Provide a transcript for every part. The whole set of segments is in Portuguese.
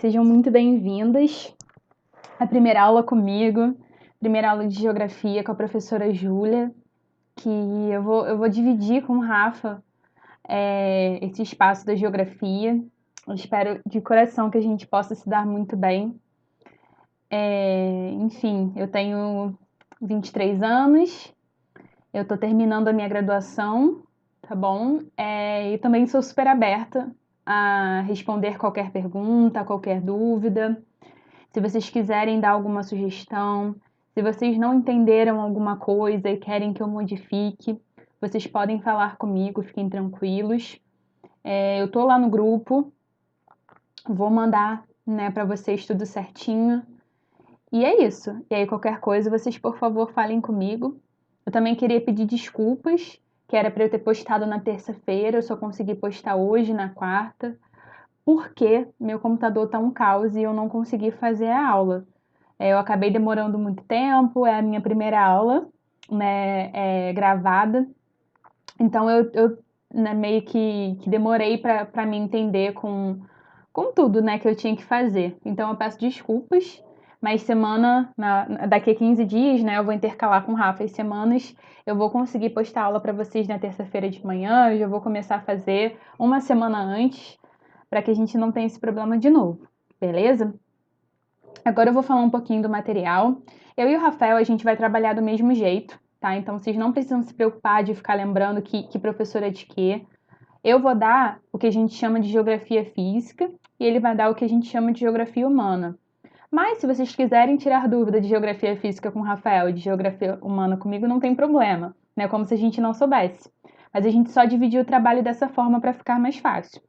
Sejam muito bem-vindas à primeira aula comigo, primeira aula de Geografia com a professora Júlia, que eu vou dividir com o Rafa esse espaço da Geografia. Eu espero de coração que a gente possa se dar muito bem. Enfim, eu tenho 23 anos, eu estou terminando a minha graduação, tá bom? E também sou super aberta a responder qualquer pergunta, qualquer dúvida. Se vocês quiserem dar alguma sugestão, se vocês não entenderam alguma coisa e querem que eu modifique, vocês podem falar comigo, fiquem tranquilos. Eu tô lá no grupo, vou mandar, né, para vocês tudo certinho. E é isso. E aí, qualquer coisa, vocês, por favor, falem comigo. Eu também queria pedir desculpas, que era para eu ter postado na terça-feira, eu só consegui postar hoje, na quarta, porque meu computador tá um caos e eu não consegui fazer a aula. Eu acabei demorando muito tempo, é a minha primeira aula, né, gravada. Então eu né, meio que demorei para me entender com tudo, né, que eu tinha que fazer. Então eu peço desculpas, mas daqui a 15 dias, né, eu vou intercalar com o Rafa as semanas. Eu vou conseguir postar aula para vocês na terça-feira de manhã, eu já vou começar a fazer uma semana antes, para que a gente não tenha esse problema de novo, beleza? Agora eu vou falar um pouquinho do material. Eu e o Rafael, a gente vai trabalhar do mesmo jeito, tá? Então vocês não precisam se preocupar de ficar lembrando que professor é de quê. Eu vou dar o que a gente chama de geografia física e ele vai dar o que a gente chama de geografia humana. Mas se vocês quiserem tirar dúvida de geografia física com o Rafael e de geografia humana comigo, não tem problema, né? Como se a gente não soubesse. Mas a gente só dividiu o trabalho dessa forma para ficar mais fácil.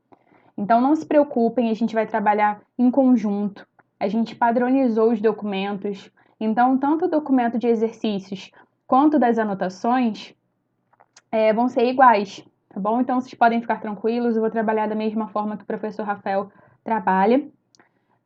Então não se preocupem, a gente vai trabalhar em conjunto. A gente padronizou os documentos. Então, tanto o documento de exercícios quanto das anotações vão ser iguais, tá bom? Então vocês podem ficar tranquilos, eu vou trabalhar da mesma forma que o professor Rafael trabalha.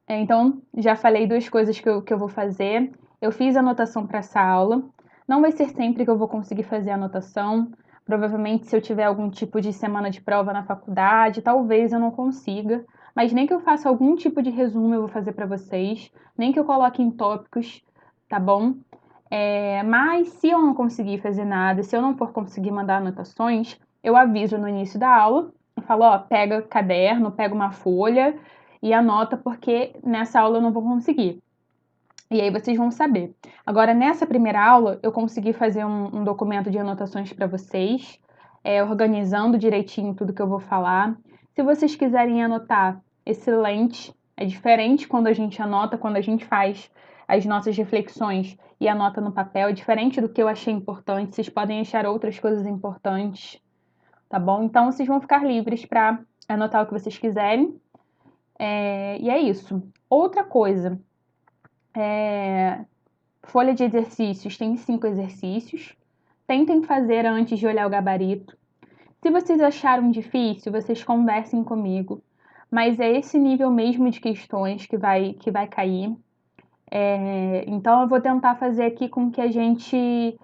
Então, já falei duas coisas que eu vou fazer. Eu fiz anotação para essa aula. Não vai ser sempre que eu vou conseguir fazer a anotação. Provavelmente, se eu tiver algum tipo de semana de prova na faculdade, talvez eu não consiga. Mas nem que eu faça algum tipo de resumo, eu vou fazer para vocês. Nem que eu coloque em tópicos, tá bom? Mas se eu não conseguir fazer nada, se eu não for conseguir mandar anotações, eu aviso no início da aula. Eu falo, ó, pega caderno, pega uma folha e anota, porque nessa aula eu não vou conseguir. E aí vocês vão saber. Agora, nessa primeira aula, eu consegui fazer um documento de anotações para vocês, organizando direitinho tudo que eu vou falar. Se vocês quiserem anotar, excelente. É diferente quando a gente anota, quando a gente faz as nossas reflexões e anota no papel. É diferente do que eu achei importante. Vocês podem achar outras coisas importantes, tá bom? Então, vocês vão ficar livres para anotar o que vocês quiserem. E é isso. Outra coisa, folha de exercícios tem 5 exercícios. Tentem fazer antes de olhar o gabarito. Se vocês acharam difícil, vocês conversem comigo. Mas é esse nível mesmo de questões que vai cair. Então, eu vou tentar fazer aqui com que a gente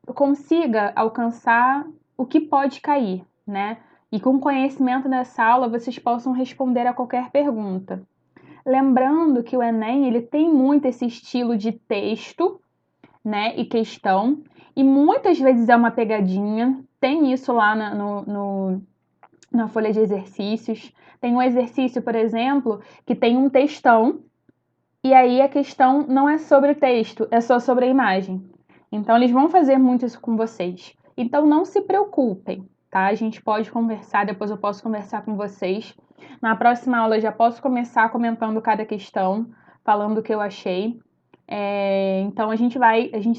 consiga alcançar o que pode cair, né? E com conhecimento nessa aula, vocês possam responder a qualquer pergunta. Lembrando que o Enem ele tem muito esse estilo de texto, né, e questão, e muitas vezes é uma pegadinha. Tem isso lá na folha de exercícios. Tem um exercício, por exemplo, que tem um textão, e aí a questão não é sobre o texto, é só sobre a imagem. Então, eles vão fazer muito isso com vocês. Então, não se preocupem, tá? A gente pode conversar, depois eu posso conversar com vocês. Na próxima aula, eu já posso começar comentando cada questão, falando o que eu achei. Então, a gente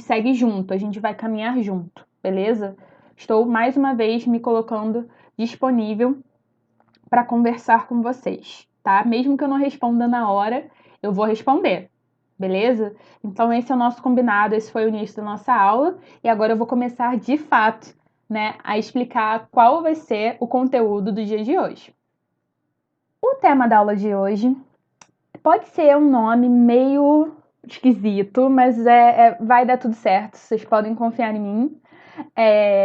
segue junto, a gente vai caminhar junto, beleza? Estou, mais uma vez, me colocando disponível para conversar com vocês, tá? Mesmo que eu não responda na hora, eu vou responder, beleza? Então, esse é o nosso combinado, esse foi o início da nossa aula, e agora eu vou começar de fato, né, a explicar qual vai ser o conteúdo do dia de hoje. O tema da aula de hoje pode ser um nome meio esquisito, mas vai dar tudo certo, vocês podem confiar em mim.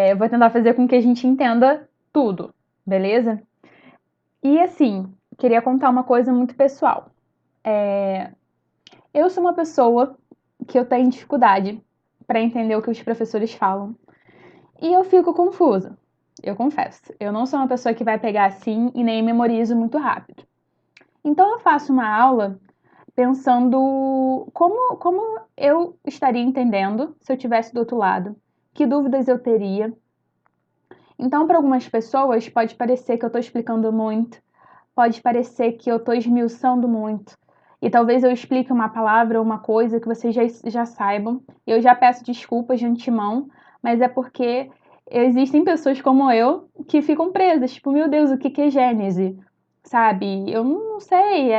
Eu vou tentar fazer com que a gente entenda tudo, beleza? E assim, queria contar uma coisa muito pessoal. Eu sou uma pessoa que eu tenho dificuldade para entender o que os professores falam. E eu fico confusa, eu confesso. Eu não sou uma pessoa que vai pegar assim e nem memorizo muito rápido. Então eu faço uma aula pensando como eu estaria entendendo se eu estivesse do outro lado, que dúvidas eu teria. Então, para algumas pessoas, pode parecer que eu estou explicando muito, pode parecer que eu estou esmiuçando muito. E talvez eu explique uma palavra ou uma coisa que vocês já saibam. Eu já peço desculpas de antemão, mas é porque existem pessoas como eu que ficam presas. Tipo, meu Deus, o que é Gênese? Sabe? Eu não sei.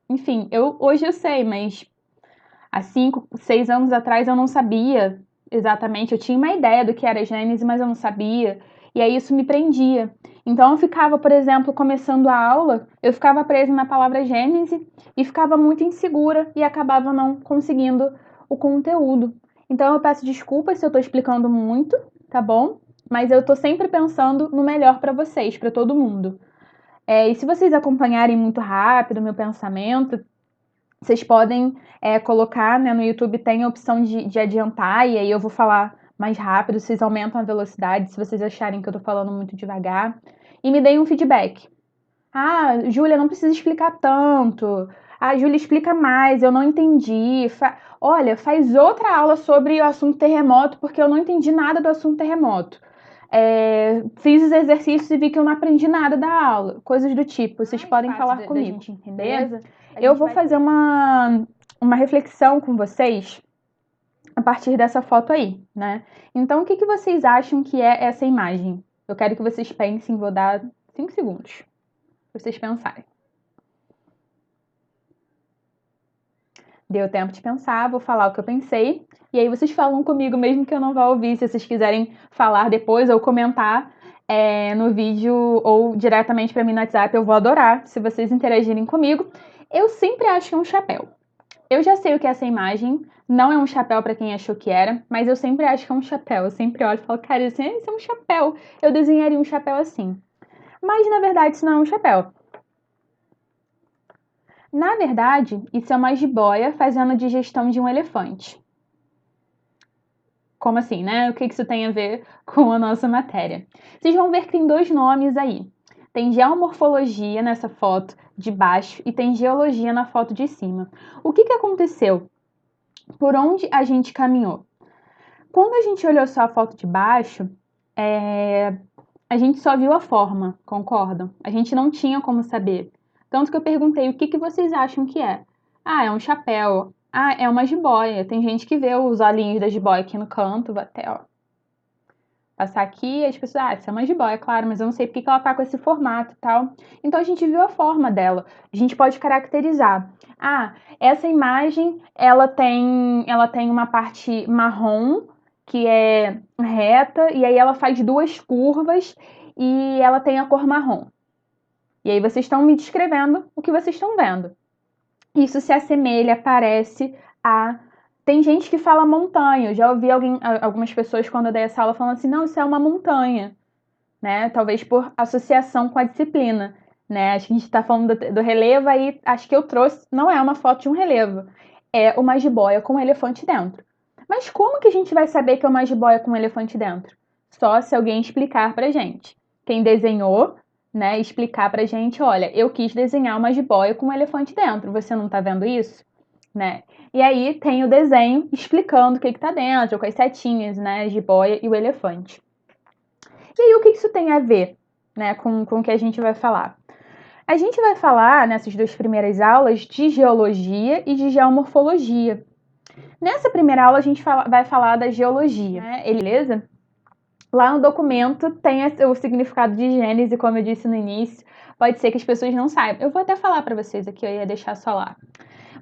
Enfim, hoje eu sei, mas há 5, 6 anos atrás eu não sabia exatamente. Eu tinha uma ideia do que era Gênese, mas eu não sabia. E aí isso me prendia. Então eu ficava, por exemplo, começando a aula, eu ficava presa na palavra Gênese e ficava muito insegura e acabava não conseguindo o conteúdo. Então eu peço desculpas se eu estou explicando muito, tá bom? Mas eu estou sempre pensando no melhor para vocês, para todo mundo. E se vocês acompanharem muito rápido o meu pensamento, vocês podem colocar, né, no YouTube tem a opção de adiantar, e aí eu vou falar mais rápido, vocês aumentam a velocidade se vocês acharem que eu tô falando muito devagar. E me deem um feedback. Ah, Júlia, não precisa explicar tanto. Ah, Júlia, explica mais, eu não entendi. Olha, faz outra aula sobre o assunto terremoto, porque eu não entendi nada do assunto terremoto. Fiz os exercícios e vi que eu não aprendi nada da aula. Coisas do tipo, vocês podem falar comigo. Gente entender. Beleza? Eu vou fazer uma reflexão com vocês a partir dessa foto aí, né? Então, o que vocês acham que é essa imagem? Eu quero que vocês pensem, vou dar 5 segundos para vocês pensarem. Deu tempo de pensar, vou falar o que eu pensei. E aí vocês falam comigo, mesmo que eu não vá ouvir, se vocês quiserem falar depois ou comentar no vídeo ou diretamente para mim no WhatsApp, eu vou adorar se vocês interagirem comigo. Eu sempre acho que é um chapéu. Eu já sei o que é essa imagem, não é um chapéu para quem achou que era, mas eu sempre acho que é um chapéu. Eu sempre olho e falo, cara, isso é um chapéu. Eu desenharia um chapéu assim. Mas na verdade isso não é um chapéu. Na verdade, isso é uma jiboia fazendo a digestão de um elefante. Como assim, né? O que isso tem a ver com a nossa matéria? Vocês vão ver que tem 2 nomes aí. Tem geomorfologia nessa foto de baixo e tem geologia na foto de cima. O que aconteceu? Por onde a gente caminhou? Quando a gente olhou só a foto de baixo, a gente só viu a forma, concordam? A gente não tinha como saber. Tanto que eu perguntei o que vocês acham que é. Ah, é um chapéu. Ah, é uma jiboia. Tem gente que vê os olhinhos da jiboia aqui no canto, vou até, ó, passar aqui, as pessoas, isso é uma jiboia, claro, mas eu não sei porque que ela tá com esse formato e tal. Então a gente viu a forma dela. A gente pode caracterizar. Ah, essa imagem, ela tem uma parte marrom, que é reta, e aí ela faz 2 curvas e ela tem a cor marrom. E aí vocês estão me descrevendo o que vocês estão vendo. Isso se assemelha, parece a. Tem gente que fala montanha. Eu já ouvi algumas pessoas, quando eu dei essa aula, falando assim: não, isso é uma montanha, né? Talvez por associação com a disciplina, né? Acho que a gente está falando do relevo, aí acho que eu trouxe. Não é uma foto de um relevo, é uma jiboia com um elefante dentro. Mas como que a gente vai saber que é uma jiboia com um elefante dentro? Só se alguém explicar pra gente. Quem desenhou, né, explicar pra gente, olha, eu quis desenhar uma jiboia com um elefante dentro, você não tá vendo isso? Né? E aí tem o desenho explicando o que tá dentro, com as setinhas, né, a jiboia e o elefante. E aí o que isso tem a ver, né, com o que a gente vai falar? A gente vai falar, nessas 2 primeiras aulas, de geologia e de geomorfologia. Nessa primeira aula a gente vai falar da geologia, né? Beleza? Lá no documento tem o significado de Gênese, como eu disse no início. Pode ser que as pessoas não saibam. Eu vou até falar para vocês aqui, eu ia deixar só lá.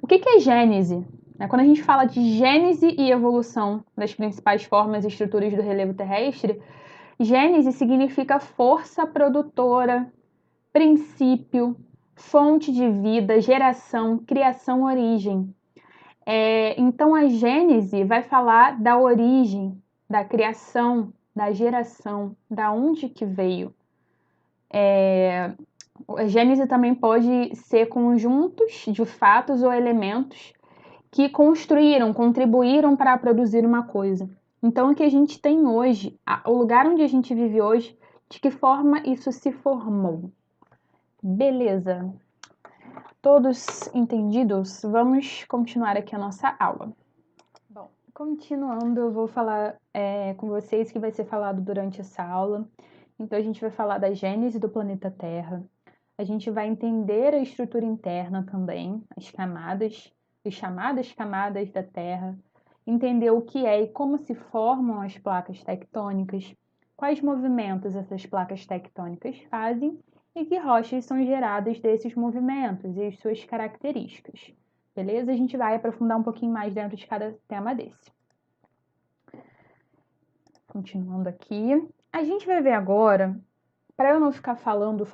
O que é Gênese? Quando a gente fala de gênese e evolução das principais formas e estruturas do relevo terrestre, Gênese significa força produtora, princípio, fonte de vida, geração, criação, origem. Então a Gênese vai falar da origem, da criação, da geração, da onde que veio. A gênese também pode ser conjuntos de fatos ou elementos que construíram, contribuíram para produzir uma coisa. Então, o que a gente tem hoje, o lugar onde a gente vive hoje, de que forma isso se formou? Beleza. Todos entendidos? Vamos continuar aqui a nossa aula. Bom, continuando, eu vou falar com vocês que vai ser falado durante essa aula. Então, a gente vai falar da gênese do planeta Terra. A gente vai entender a estrutura interna também, as camadas, as chamadas camadas da Terra, entender o que é e como se formam as placas tectônicas, quais movimentos essas placas tectônicas fazem e que rochas são geradas desses movimentos e as suas características. Beleza? A gente vai aprofundar um pouquinho mais dentro de cada tema desse. Continuando aqui. A gente vai ver agora, para eu não ficar falando,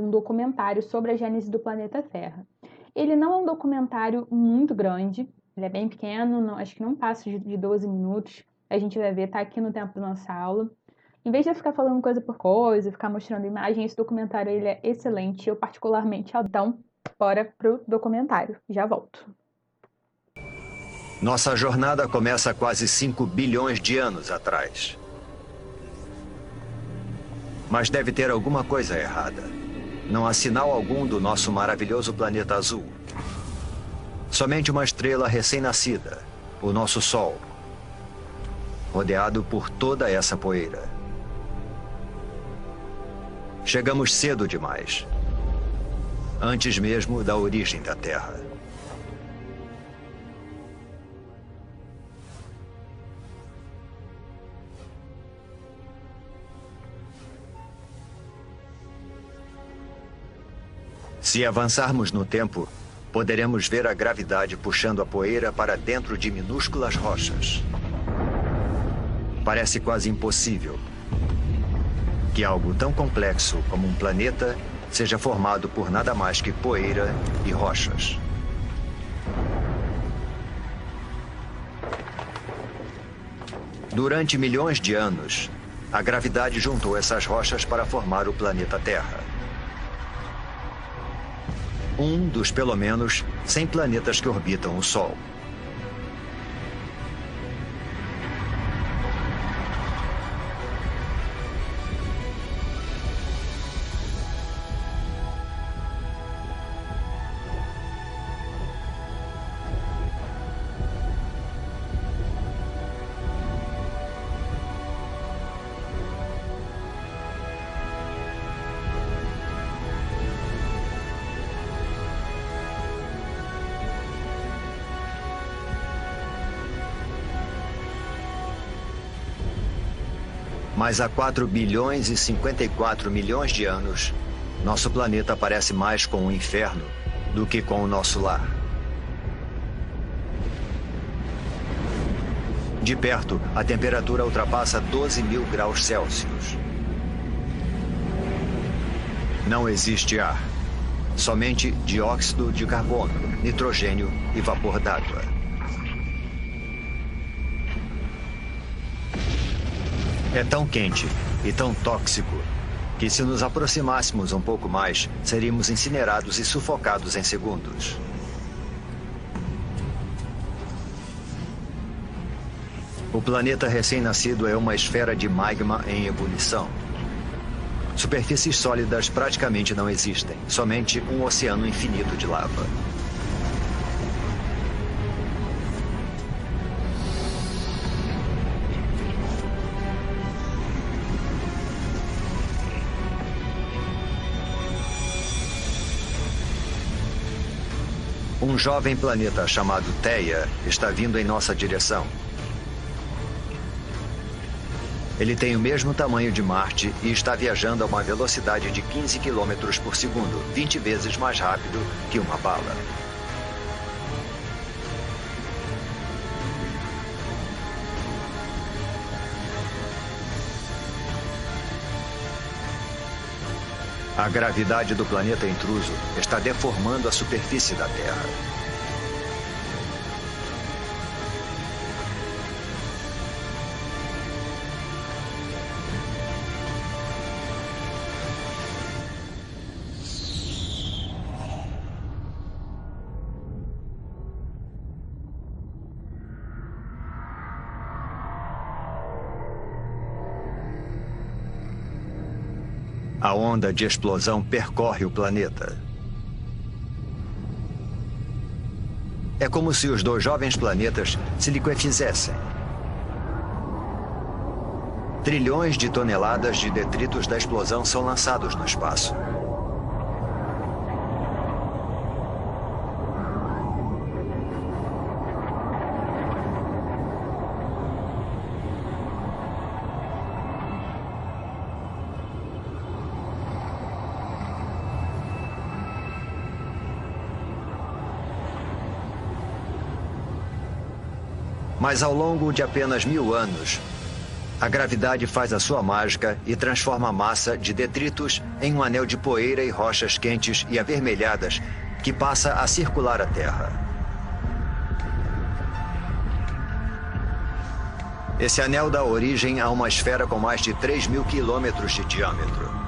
um documentário sobre a gênese do planeta Terra. Ele não é um documentário muito grande, ele é bem pequeno, acho que não passa de 12 minutos. A gente vai ver, tá aqui no tempo da nossa aula. Em vez de eu ficar falando coisa por coisa, ficar mostrando imagem, esse documentário ele é excelente, eu particularmente adoro. Então, bora pro documentário, já volto. Nossa jornada começa há quase 5 bilhões de anos atrás. Mas deve ter alguma coisa errada. Não há sinal algum do nosso maravilhoso planeta azul. Somente uma estrela recém-nascida, o nosso Sol, rodeado por toda essa poeira. Chegamos cedo demais, antes mesmo da origem da Terra. Se avançarmos no tempo, poderemos ver a gravidade puxando a poeira para dentro de minúsculas rochas. Parece quase impossível que algo tão complexo como um planeta seja formado por nada mais que poeira e rochas. Durante milhões de anos, a gravidade juntou essas rochas para formar o planeta Terra. Um dos, pelo menos, 100 planetas que orbitam o Sol. Mas há 4 bilhões e 54 milhões de anos, nosso planeta parece mais com um inferno do que com o nosso lar. De perto, a temperatura ultrapassa 12.000 graus Celsius. Não existe ar, somente dióxido de carbono, nitrogênio e vapor d'água. É tão quente e tão tóxico que, se nos aproximássemos um pouco mais, seríamos incinerados e sufocados em segundos. O planeta recém-nascido é uma esfera de magma em ebulição. Superfícies sólidas praticamente não existem, somente um oceano infinito de lava. Um jovem planeta chamado Theia está vindo em nossa direção. Ele tem o mesmo tamanho de Marte e está viajando a uma velocidade de 15 km por segundo, 20 vezes mais rápido que uma bala. A gravidade do planeta intruso está deformando a superfície da Terra. A onda de explosão percorre o planeta. É como se os dois jovens planetas se liquefizessem. Trilhões de toneladas de detritos da explosão são lançados no espaço. Mas ao longo de apenas 1000 anos, a gravidade faz a sua mágica e transforma a massa de detritos em um anel de poeira e rochas quentes e avermelhadas que passa a circular a Terra. Esse anel dá origem a uma esfera com mais de 3.000 quilômetros de diâmetro.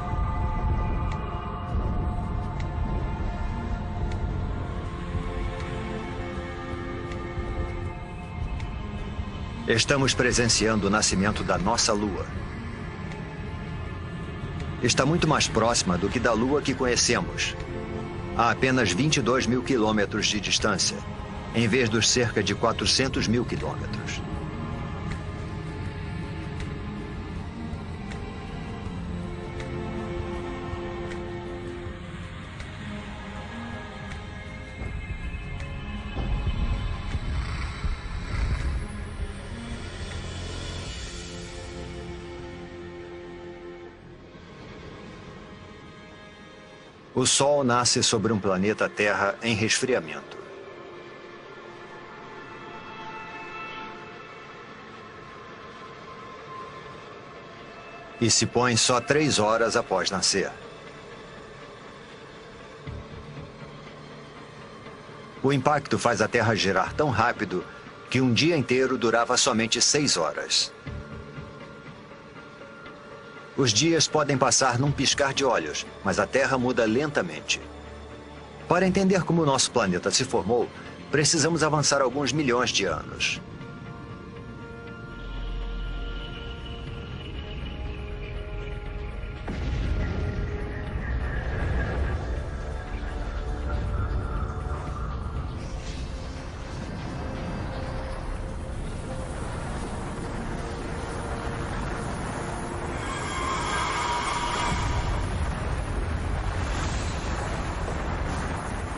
Estamos presenciando o nascimento da nossa Lua. Está muito mais próxima do que da Lua que conhecemos, a apenas 22.000 quilômetros de distância, em vez dos cerca de 400.000 quilômetros. O Sol nasce sobre um planeta Terra em resfriamento. E se põe só 3 horas após nascer. O impacto faz a Terra girar tão rápido que um dia inteiro durava somente 6 horas. Os dias podem passar num piscar de olhos, mas a Terra muda lentamente. Para entender como o nosso planeta se formou, precisamos avançar alguns milhões de anos.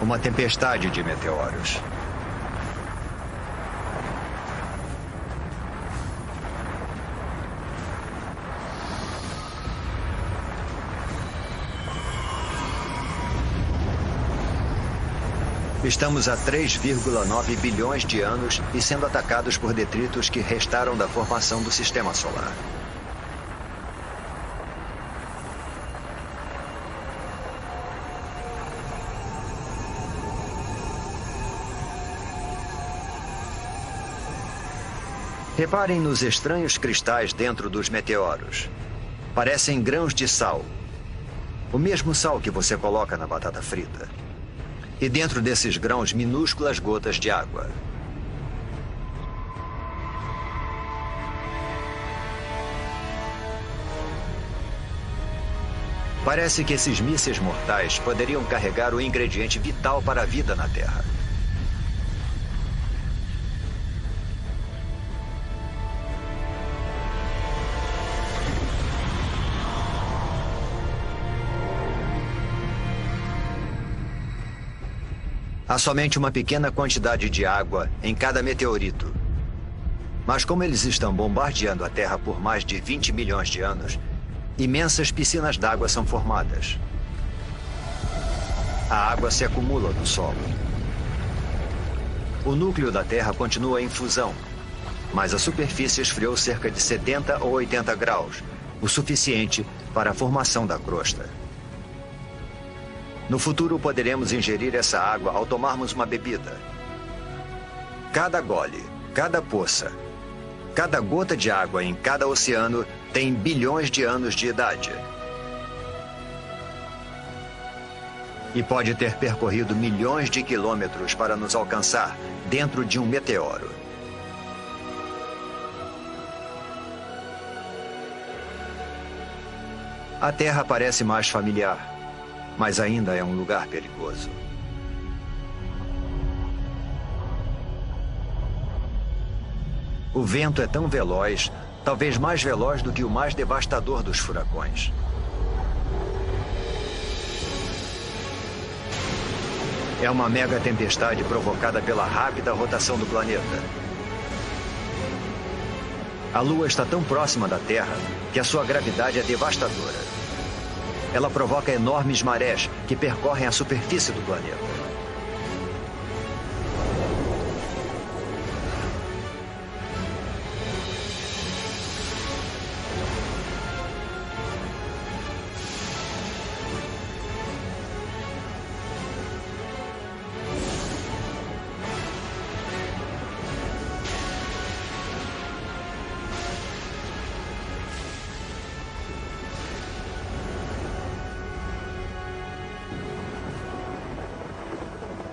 Uma tempestade de meteoros. Estamos a 3,9 bilhões de anos e sendo atacados por detritos que restaram da formação do Sistema Solar. Reparem nos estranhos cristais dentro dos meteoros. Parecem grãos de sal. O mesmo sal que você coloca na batata frita. E dentro desses grãos, minúsculas gotas de água. Parece que esses mísseis mortais poderiam carregar o ingrediente vital para a vida na Terra. Há somente uma pequena quantidade de água em cada meteorito. Mas como eles estão bombardeando a Terra por mais de 20 milhões de anos, imensas piscinas d'água são formadas. A água se acumula no solo. O núcleo da Terra continua em fusão, mas a superfície esfriou cerca de 70 ou 80 graus, o suficiente para a formação da crosta. No futuro, poderemos ingerir essa água ao tomarmos uma bebida. Cada gole, cada poça, cada gota de água em cada oceano tem bilhões de anos de idade. E pode ter percorrido milhões de quilômetros para nos alcançar dentro de um meteoro. A Terra parece mais familiar, mas ainda é um lugar perigoso. O vento é tão veloz, talvez mais veloz do que o mais devastador dos furacões. É uma mega tempestade provocada pela rápida rotação do planeta. A Lua está tão próxima da Terra que a sua gravidade é devastadora. Ela provoca enormes marés que percorrem a superfície do planeta.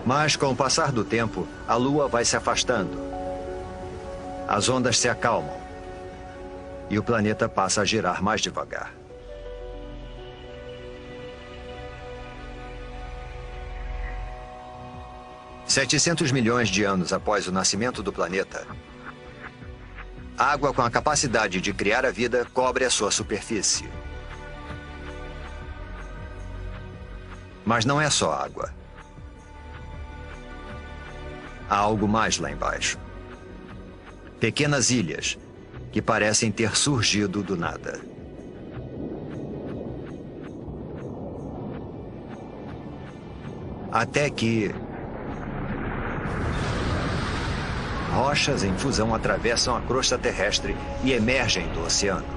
Mas, com o passar do tempo, a Lua vai se afastando. As ondas se acalmam. E o planeta passa a girar mais devagar. $700 milhões de anos após o nascimento do planeta, água com a capacidade de criar a vida cobre a sua superfície. Mas não é só água. Há algo mais lá embaixo. Pequenas ilhas que parecem ter surgido do nada. Até que rochas em fusão atravessam a crosta terrestre e emergem do oceano.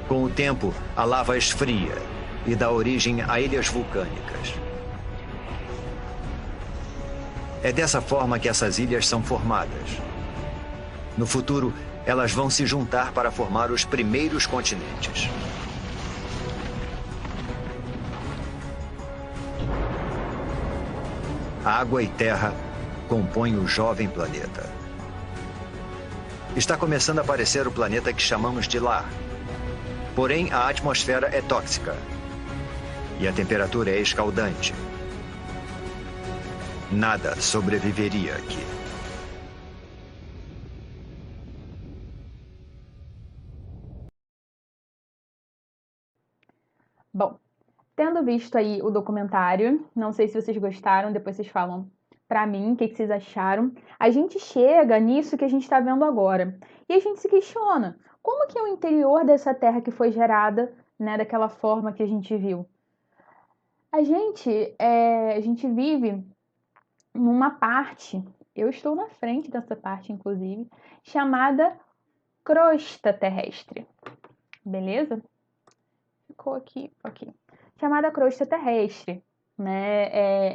Com o tempo, a lava esfria e dá origem a ilhas vulcânicas. É dessa forma que essas ilhas são formadas. No futuro, elas vão se juntar para formar os primeiros continentes. Água e terra compõem o jovem planeta. Está começando a aparecer o planeta que chamamos de lar. Porém, a atmosfera é tóxica. E a temperatura é escaldante. Nada sobreviveria aqui. Bom, tendo visto aí o documentário, não sei se vocês gostaram, depois vocês falam pra mim o que vocês acharam. A gente chega nisso que a gente está vendo agora. E a gente se questiona, como que é o interior dessa Terra que foi gerada, né, daquela forma que a gente viu? A gente vive numa parte, eu estou na frente dessa parte, inclusive, chamada crosta terrestre. Beleza? Ficou aqui, ok. Chamada crosta terrestre, né?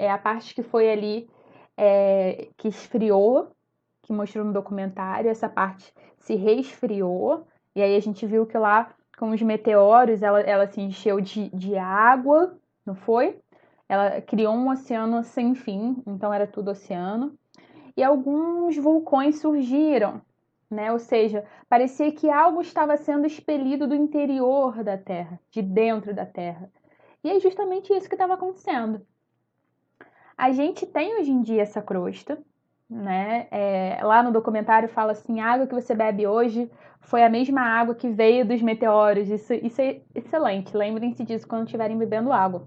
É a parte que foi ali, que esfriou, que mostrou no documentário, essa parte se resfriou, e aí a gente viu que lá, com os meteoros, ela se encheu de água, não foi? Ela criou um oceano sem fim, então era tudo oceano. E alguns vulcões surgiram, né? Ou seja, parecia que algo estava sendo expelido do interior da Terra, de dentro da Terra. E é justamente isso que estava acontecendo. A gente tem hoje em dia essa crosta, né? Lá no documentário fala assim, a água que você bebe hoje foi a mesma água que veio dos meteoros. Isso é excelente, lembrem-se disso quando estiverem bebendo água.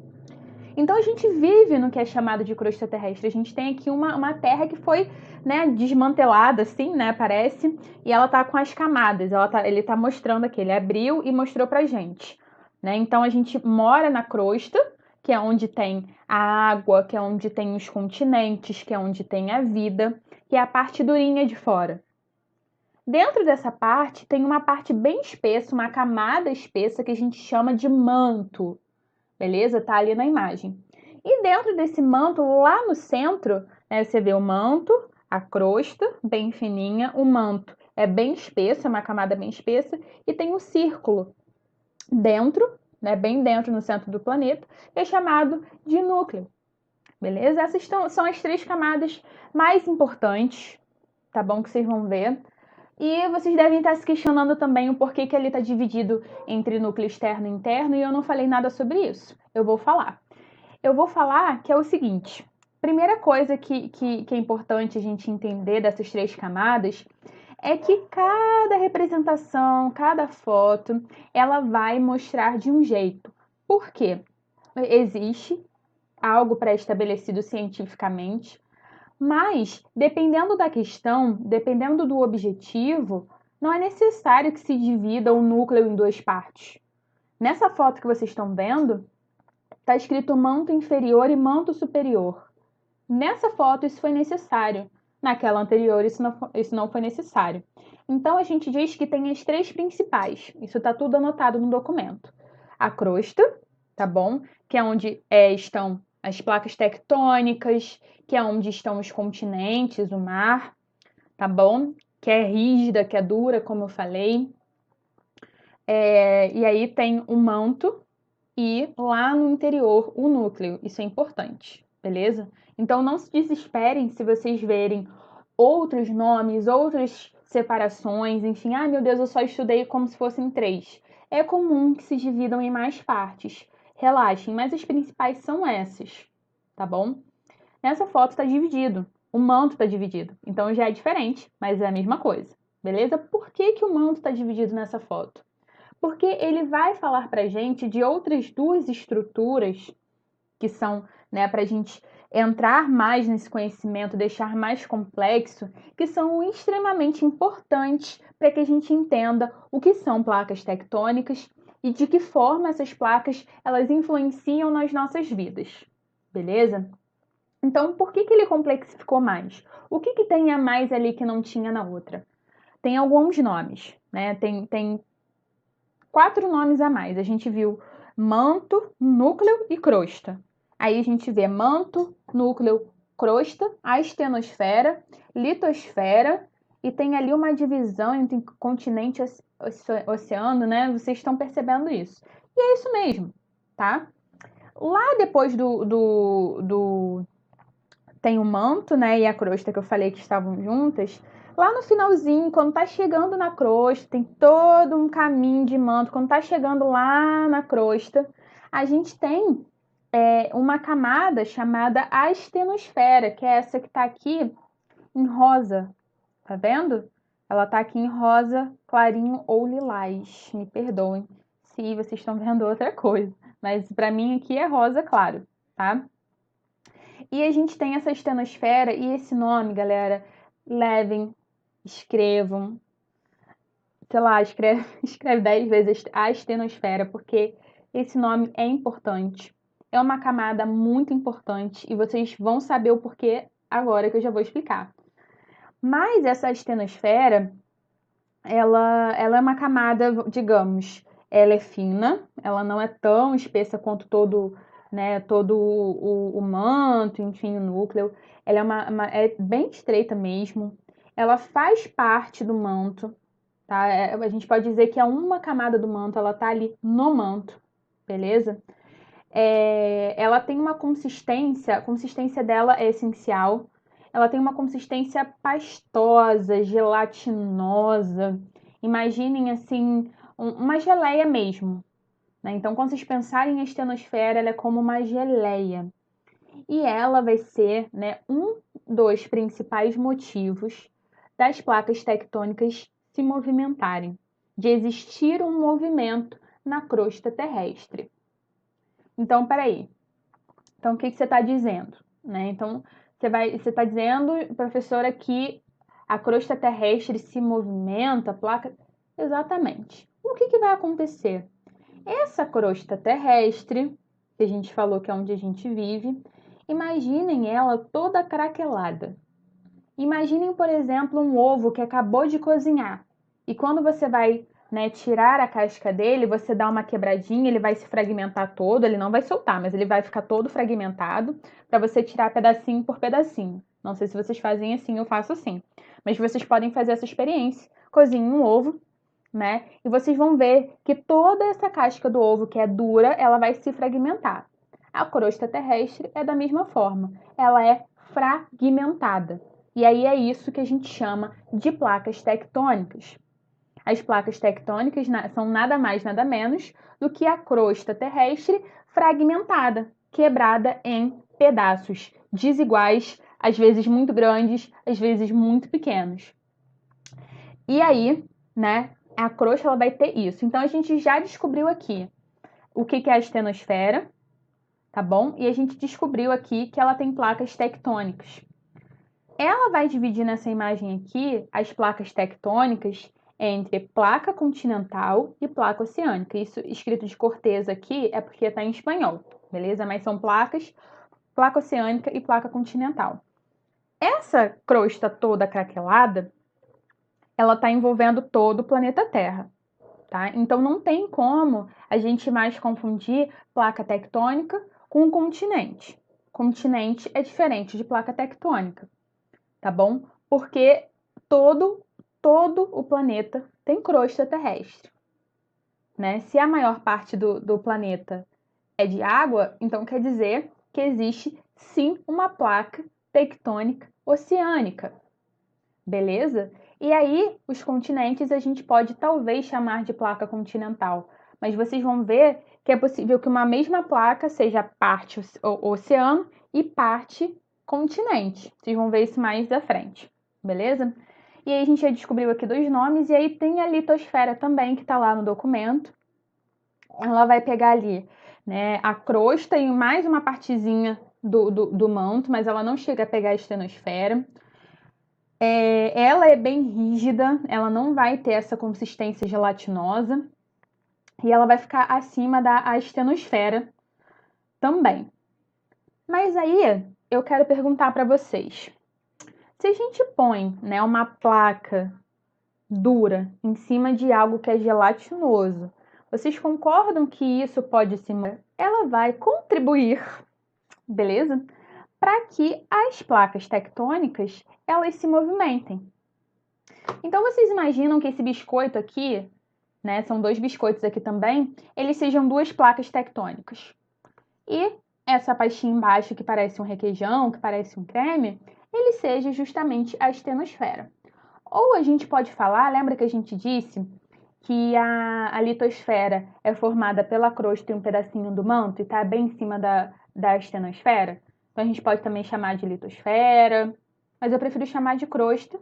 Então a gente vive no que é chamado de crosta terrestre. A gente tem aqui uma terra que foi, né, desmantelada, assim, né, parece, e ela tá com as camadas. Ele tá mostrando aqui, ele abriu e mostrou pra gente, né? Então a gente mora na crosta, que é onde tem a água, que é onde tem os continentes, que é onde tem a vida, que é a parte durinha de fora. Dentro dessa parte tem uma parte bem espessa, uma camada espessa que a gente chama de manto. Beleza? Tá ali na imagem. E dentro desse manto, lá no centro, né, você vê o manto, a crosta, bem fininha. O manto é bem espesso, é uma camada bem espessa. E tem um círculo dentro, né, bem dentro no centro do planeta, que é chamado de núcleo. Beleza? Essas são as 3 camadas mais importantes, tá bom? Que vocês vão ver. E vocês devem estar se questionando também o porquê que ele está dividido entre núcleo externo e interno, e eu não falei nada sobre isso. Eu vou falar. Eu vou falar que é o seguinte: primeira coisa que é importante a gente entender dessas 3 camadas é que cada representação, cada foto, ela vai mostrar de um jeito. Por quê? Existe algo pré-estabelecido cientificamente, mas dependendo da questão, dependendo do objetivo, não é necessário que se divida o núcleo em 2 partes. Nessa foto que vocês estão vendo, está escrito manto inferior e manto superior. Nessa foto isso foi necessário. Naquela anterior isso não foi necessário. Então a gente diz que tem as 3 principais. Isso está tudo anotado no documento. A crosta, tá bom? Que é onde estão as placas tectônicas, que é onde estão os continentes, o mar, tá bom? Que é rígida, que é dura, como eu falei. E aí tem o manto e lá no interior o núcleo. Isso é importante, beleza? Então não se desesperem se vocês verem outros nomes, outras separações, enfim, ai meu Deus, eu só estudei como se fossem 3. É comum que se dividam em mais partes. Relaxem, mas as principais são essas, tá bom? Nessa foto está dividido, o manto está dividido, então já é diferente, mas é a mesma coisa, beleza? Por que que o manto está dividido nessa foto? Porque ele vai falar pra gente de outras 2 estruturas que são, né, para a gente entrar mais nesse conhecimento, deixar mais complexo, que são extremamente importantes para que a gente entenda o que são placas tectônicas e de que forma essas placas elas influenciam nas nossas vidas, beleza? Então, por que ele complexificou mais? O que tem a mais ali que não tinha na outra? Tem alguns nomes, né? Tem 4 nomes a mais. A gente viu manto, núcleo e crosta. Aí a gente vê manto, núcleo, crosta, astenosfera, litosfera e tem ali uma divisão entre continente e oceano, né? Vocês estão percebendo isso. E é isso mesmo, tá? Lá depois tem o manto, né, e a crosta que eu falei que estavam juntas. Lá no finalzinho, quando tá chegando na crosta, tem todo um caminho de manto. Quando tá chegando lá na crosta, a gente tem uma camada chamada astenosfera, que é essa que tá aqui em rosa. Tá vendo? Ela tá aqui em rosa, clarinho ou lilás. Me perdoem se vocês estão vendo outra coisa. Mas para mim aqui é rosa claro, tá? E a gente tem essa astenosfera e esse nome, galera, levem, escrevam, sei lá, escreve 10 vezes a astenosfera, porque esse nome é importante. É uma camada muito importante e vocês vão saber o porquê agora que eu já vou explicar. Mas essa astenosfera, ela é uma camada, digamos, ela é fina, ela não é tão espessa quanto todo o manto, enfim, o núcleo. Ela é bem estreita mesmo. Ela faz parte do manto, tá? A gente pode dizer que é uma camada do manto, ela tá ali no manto, beleza? Ela tem uma consistência, a consistência dela é essencial. Ela tem uma consistência pastosa, gelatinosa. Imaginem assim, uma geleia mesmo, né? Então, quando vocês pensarem em estenosfera, ela é como uma geleia. E ela vai ser, né, um dos principais motivos das placas tectônicas se movimentarem, de existir um movimento na crosta terrestre. Então, peraí. Então, o que você está dizendo? Né? Então, você está dizendo, professora, que a crosta terrestre se movimenta, a placa... Exatamente. O que vai acontecer? Essa crosta terrestre, que a gente falou que é onde a gente vive, imaginem ela toda craquelada. Imaginem, por exemplo, um ovo que acabou de cozinhar. E quando você vai, né, tirar a casca dele, você dá uma quebradinha, ele vai se fragmentar todo, ele não vai soltar, mas ele vai ficar todo fragmentado para você tirar pedacinho por pedacinho. Não sei se vocês fazem assim, eu faço assim. Mas vocês podem fazer essa experiência. Cozinhem um ovo, né? E vocês vão ver que toda essa casca do ovo, que é dura, ela vai se fragmentar. A crosta terrestre é da mesma forma. Ela é fragmentada. E aí é isso que a gente chama de placas tectônicas. As placas tectônicas são nada mais, nada menos do que a crosta terrestre fragmentada, quebrada em pedaços desiguais, às vezes muito grandes, às vezes muito pequenos. E aí, né, a crosta ela vai ter isso. Então a gente já descobriu aqui o que é a estenosfera, tá bom? E a gente descobriu aqui que ela tem placas tectônicas. Ela vai dividir nessa imagem aqui as placas tectônicas entre placa continental e placa oceânica. Isso escrito de corteza aqui é porque está em espanhol, beleza? Mas são placas, placa oceânica e placa continental. Essa crosta toda craquelada, ela está envolvendo todo o planeta Terra, tá? Então não tem como a gente mais confundir placa tectônica com continente. Continente é diferente de placa tectônica, tá bom? Porque todo o planeta tem crosta terrestre, né? Se a maior parte do planeta é de água, então quer dizer que existe sim uma placa tectônica oceânica, beleza? E aí, os continentes a gente pode talvez chamar de placa continental, mas vocês vão ver que é possível que uma mesma placa seja parte oceano e parte continente. Vocês vão ver isso mais à frente, beleza? E aí a gente já descobriu aqui dois nomes, e aí tem a litosfera também, que está lá no documento. Ela vai pegar ali, né, a crosta e mais uma partezinha do manto, mas ela não chega a pegar a estenosfera. Ela é bem rígida, ela não vai ter essa consistência gelatinosa e ela vai ficar acima da astenosfera também. Mas aí eu quero perguntar para vocês, se a gente põe, né, uma placa dura em cima de algo que é gelatinoso, vocês concordam que isso pode se... Ela vai contribuir, beleza? Para que as placas tectônicas elas se movimentem. Então vocês imaginam que esse biscoito aqui, né, são dois biscoitos aqui também, eles sejam duas placas tectônicas. E essa pastinha embaixo que parece um requeijão, que parece um creme, ele seja justamente a estenosfera. Ou a gente pode falar, lembra que a gente disse que a litosfera é formada pela crosta e um pedacinho do manto e está bem em cima da estenosfera? Então a gente pode também chamar de litosfera, mas eu prefiro chamar de crosta,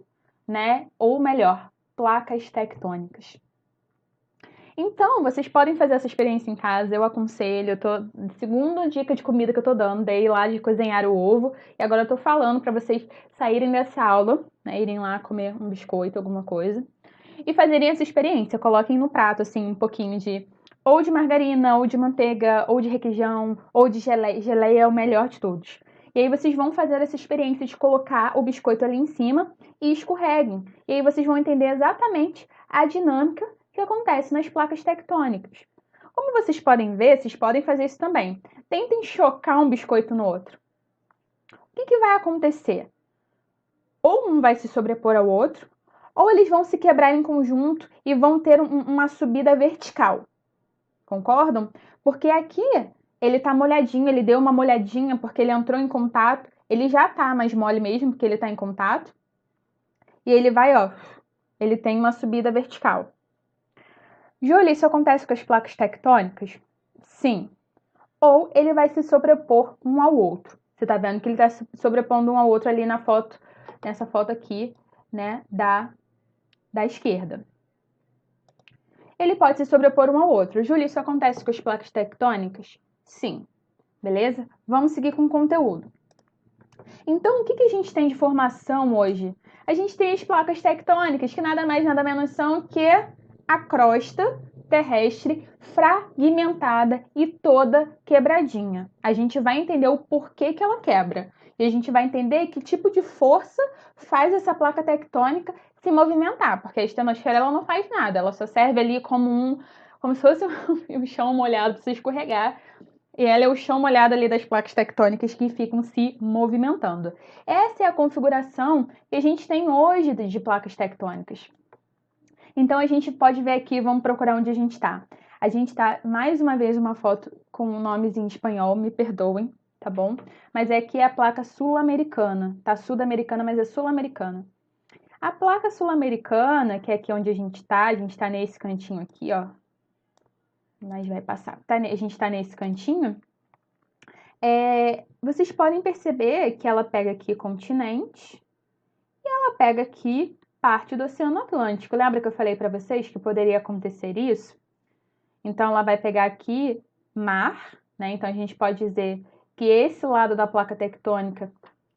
né? Ou melhor, placas tectônicas. Então, vocês podem fazer essa experiência em casa, eu aconselho, segunda dica de comida que eu tô dando, dei lá de cozinhar o ovo, e agora eu tô falando para vocês saírem dessa aula, né, irem lá comer um biscoito, alguma coisa, e fazerem essa experiência. Coloquem no prato, assim, um pouquinho ou de margarina, ou de manteiga, ou de requeijão, ou de geleia. Geleia é o melhor de todos. E aí vocês vão fazer essa experiência de colocar o biscoito ali em cima e escorreguem. E aí vocês vão entender exatamente a dinâmica que acontece nas placas tectônicas. Como vocês podem ver, vocês podem fazer isso também. Tentem chocar um biscoito no outro. O que vai acontecer? Ou um vai se sobrepor ao outro, ou eles vão se quebrar em conjunto e vão ter uma subida vertical. Concordam? Porque aqui ele tá molhadinho, ele deu uma molhadinha porque ele entrou em contato, ele já tá mais mole mesmo porque ele tá em contato. E ele vai, ó, ele tem uma subida vertical. Júlia, isso acontece com as placas tectônicas? Sim. Ou ele vai se sobrepor um ao outro. Você tá vendo que ele tá se sobrepondo um ao outro ali na foto, nessa foto aqui, né, da esquerda. Ele pode se sobrepor um ao outro. Júlia, isso acontece com as placas tectônicas? Sim. Beleza? Vamos seguir com o conteúdo. Então, o que a gente tem de formação hoje? A gente tem as placas tectônicas, que nada mais, nada menos são que a crosta terrestre fragmentada e toda quebradinha. A gente vai entender o porquê que ela quebra. E a gente vai entender que tipo de força faz essa placa tectônica se movimentar, porque a estenosfera ela não faz nada, ela só serve ali como se fosse um chão molhado para você escorregar. E ela é o chão molhado ali das placas tectônicas que ficam se movimentando. Essa é a configuração que a gente tem hoje de placas tectônicas. Então, a gente pode ver aqui, vamos procurar onde a gente está. A gente está, mais uma vez, uma foto com um nomezinho em espanhol, me perdoem, tá bom? Mas aqui é a placa sul-americana, tá? Sud-americana, mas é sul-americana. A placa sul-americana, que é aqui onde a gente tá nesse cantinho aqui, ó. Mas vai passar. A gente tá nesse cantinho. Vocês podem perceber que ela pega aqui continente e ela pega aqui parte do Oceano Atlântico. Lembra que eu falei para vocês que poderia acontecer isso? Então, ela vai pegar aqui mar, né? Então, a gente pode dizer que esse lado da placa tectônica,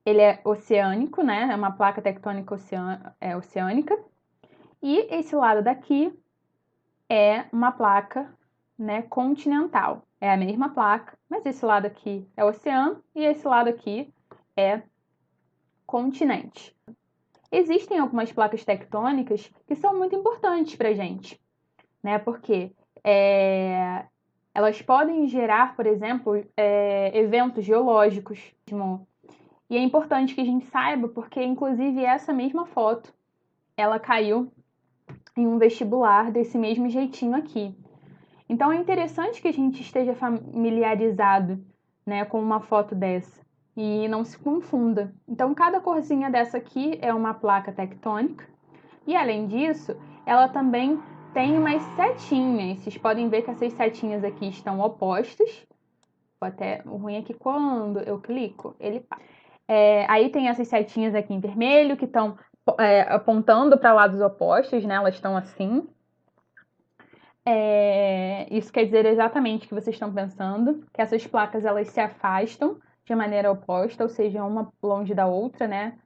ele é oceânico, né? É uma placa tectônica oceânica. E esse lado daqui é uma placa, né, continental. É a mesma placa, mas esse lado aqui é oceano e esse lado aqui é continente. Existem algumas placas tectônicas que são muito importantes para a gente, né? Porque elas podem gerar, por exemplo, eventos geológicos. E é importante que a gente saiba, porque inclusive essa mesma foto, ela caiu em um vestibular desse mesmo jeitinho aqui. Então é interessante que a gente esteja familiarizado, né, com uma foto dessa e não se confunda. Então cada corzinha dessa aqui é uma placa tectônica e além disso, ela também tem umas setinhas. Vocês podem ver que essas setinhas aqui estão opostas. O ruim é que quando eu clico, ele passa. Aí tem essas setinhas aqui em vermelho que estão apontando para lados opostos, né? Elas estão assim. Isso quer dizer exatamente o que vocês estão pensando, que essas placas elas se afastam de maneira oposta, ou seja, uma longe da outra, né?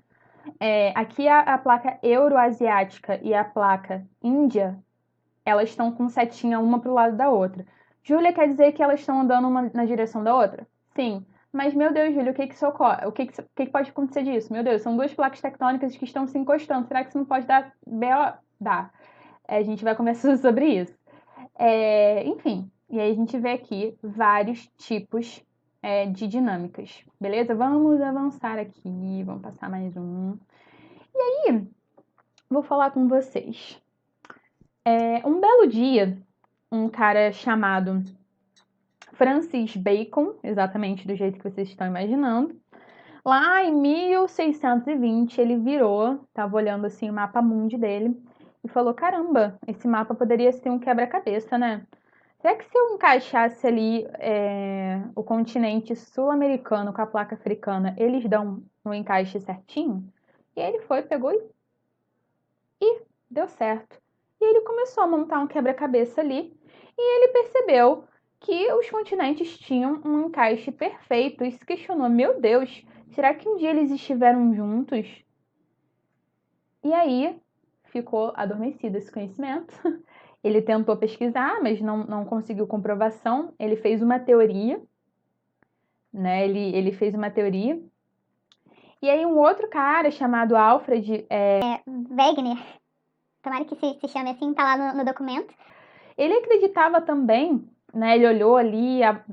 Aqui a placa euroasiática e a placa índia, elas estão com setinha uma para o lado da outra. Júlia, quer dizer que elas estão andando uma na direção da outra? Sim. Mas, meu Deus, Júlia, o que isso ocorre? O que pode acontecer disso? Meu Deus, são duas placas tectônicas que estão se encostando. Será que isso não pode dar BO? Dá. A gente vai conversar sobre isso. Enfim, e aí a gente vê aqui vários tipos de dinâmicas, beleza? Vamos avançar aqui, vamos passar mais um. E aí, vou falar com vocês. Um belo dia, um cara chamado Francis Bacon, exatamente do jeito que vocês estão imaginando, lá em 1620 ele virou, estava olhando assim o mapa mundi dele e falou: caramba, esse mapa poderia ser um quebra-cabeça, né? Será que se eu encaixasse ali o continente sul-americano com a placa africana, eles dão um encaixe certinho? E ele foi, pegou e deu certo. E ele começou a montar um quebra-cabeça ali e ele percebeu que os continentes tinham um encaixe perfeito e se questionou: meu Deus, será que um dia eles estiveram juntos? E aí ficou adormecido esse conhecimento. Ele tentou pesquisar, mas não conseguiu comprovação. Ele fez uma teoria, né? Ele fez uma teoria. E aí um outro cara chamado Alfred Wegener, tomara que se chame assim, tá lá no documento. Ele acreditava também, né? Ele olhou ali a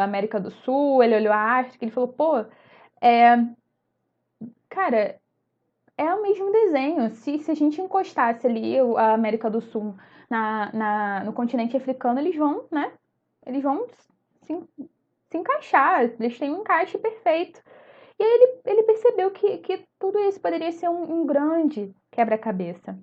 América do Sul, ele olhou a África, ele falou: pô, cara, é o mesmo desenho. Se a gente encostasse ali a América do Sul no continente africano, eles vão, né? Eles vão se encaixar, eles têm um encaixe perfeito. E aí ele percebeu que tudo isso poderia ser um grande quebra-cabeça.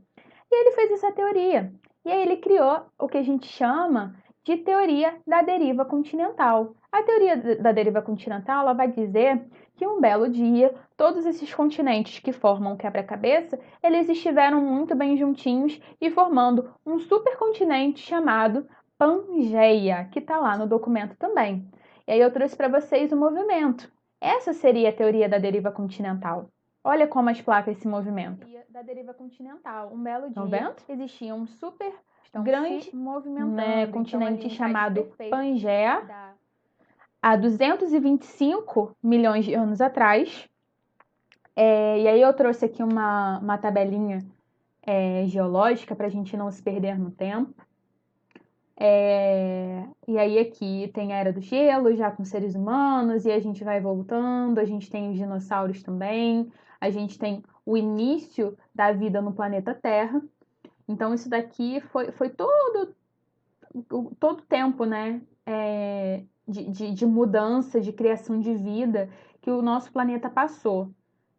E ele fez essa teoria. E aí ele criou o que a gente chama de teoria da deriva continental. A teoria da deriva continental ela vai dizer que um belo dia, todos esses continentes que formam o quebra-cabeça, eles estiveram muito bem juntinhos e formando um supercontinente chamado Pangeia, que está lá no documento também. E aí eu trouxe para vocês o movimento. Essa seria a teoria da deriva continental. Olha como as placas se movimentam. Da deriva continental. Um belo dia existia um super grande continente chamado Pangeia há 225 milhões de anos atrás. E aí eu trouxe aqui uma tabelinha geológica para a gente não se perder no tempo. E aí aqui tem a Era do Gelo, já com seres humanos, e a gente vai voltando, a gente tem os dinossauros também, a gente tem o início da vida no planeta Terra. Então isso daqui foi todo o tempo, né, de mudança, de criação de vida que o nosso planeta passou.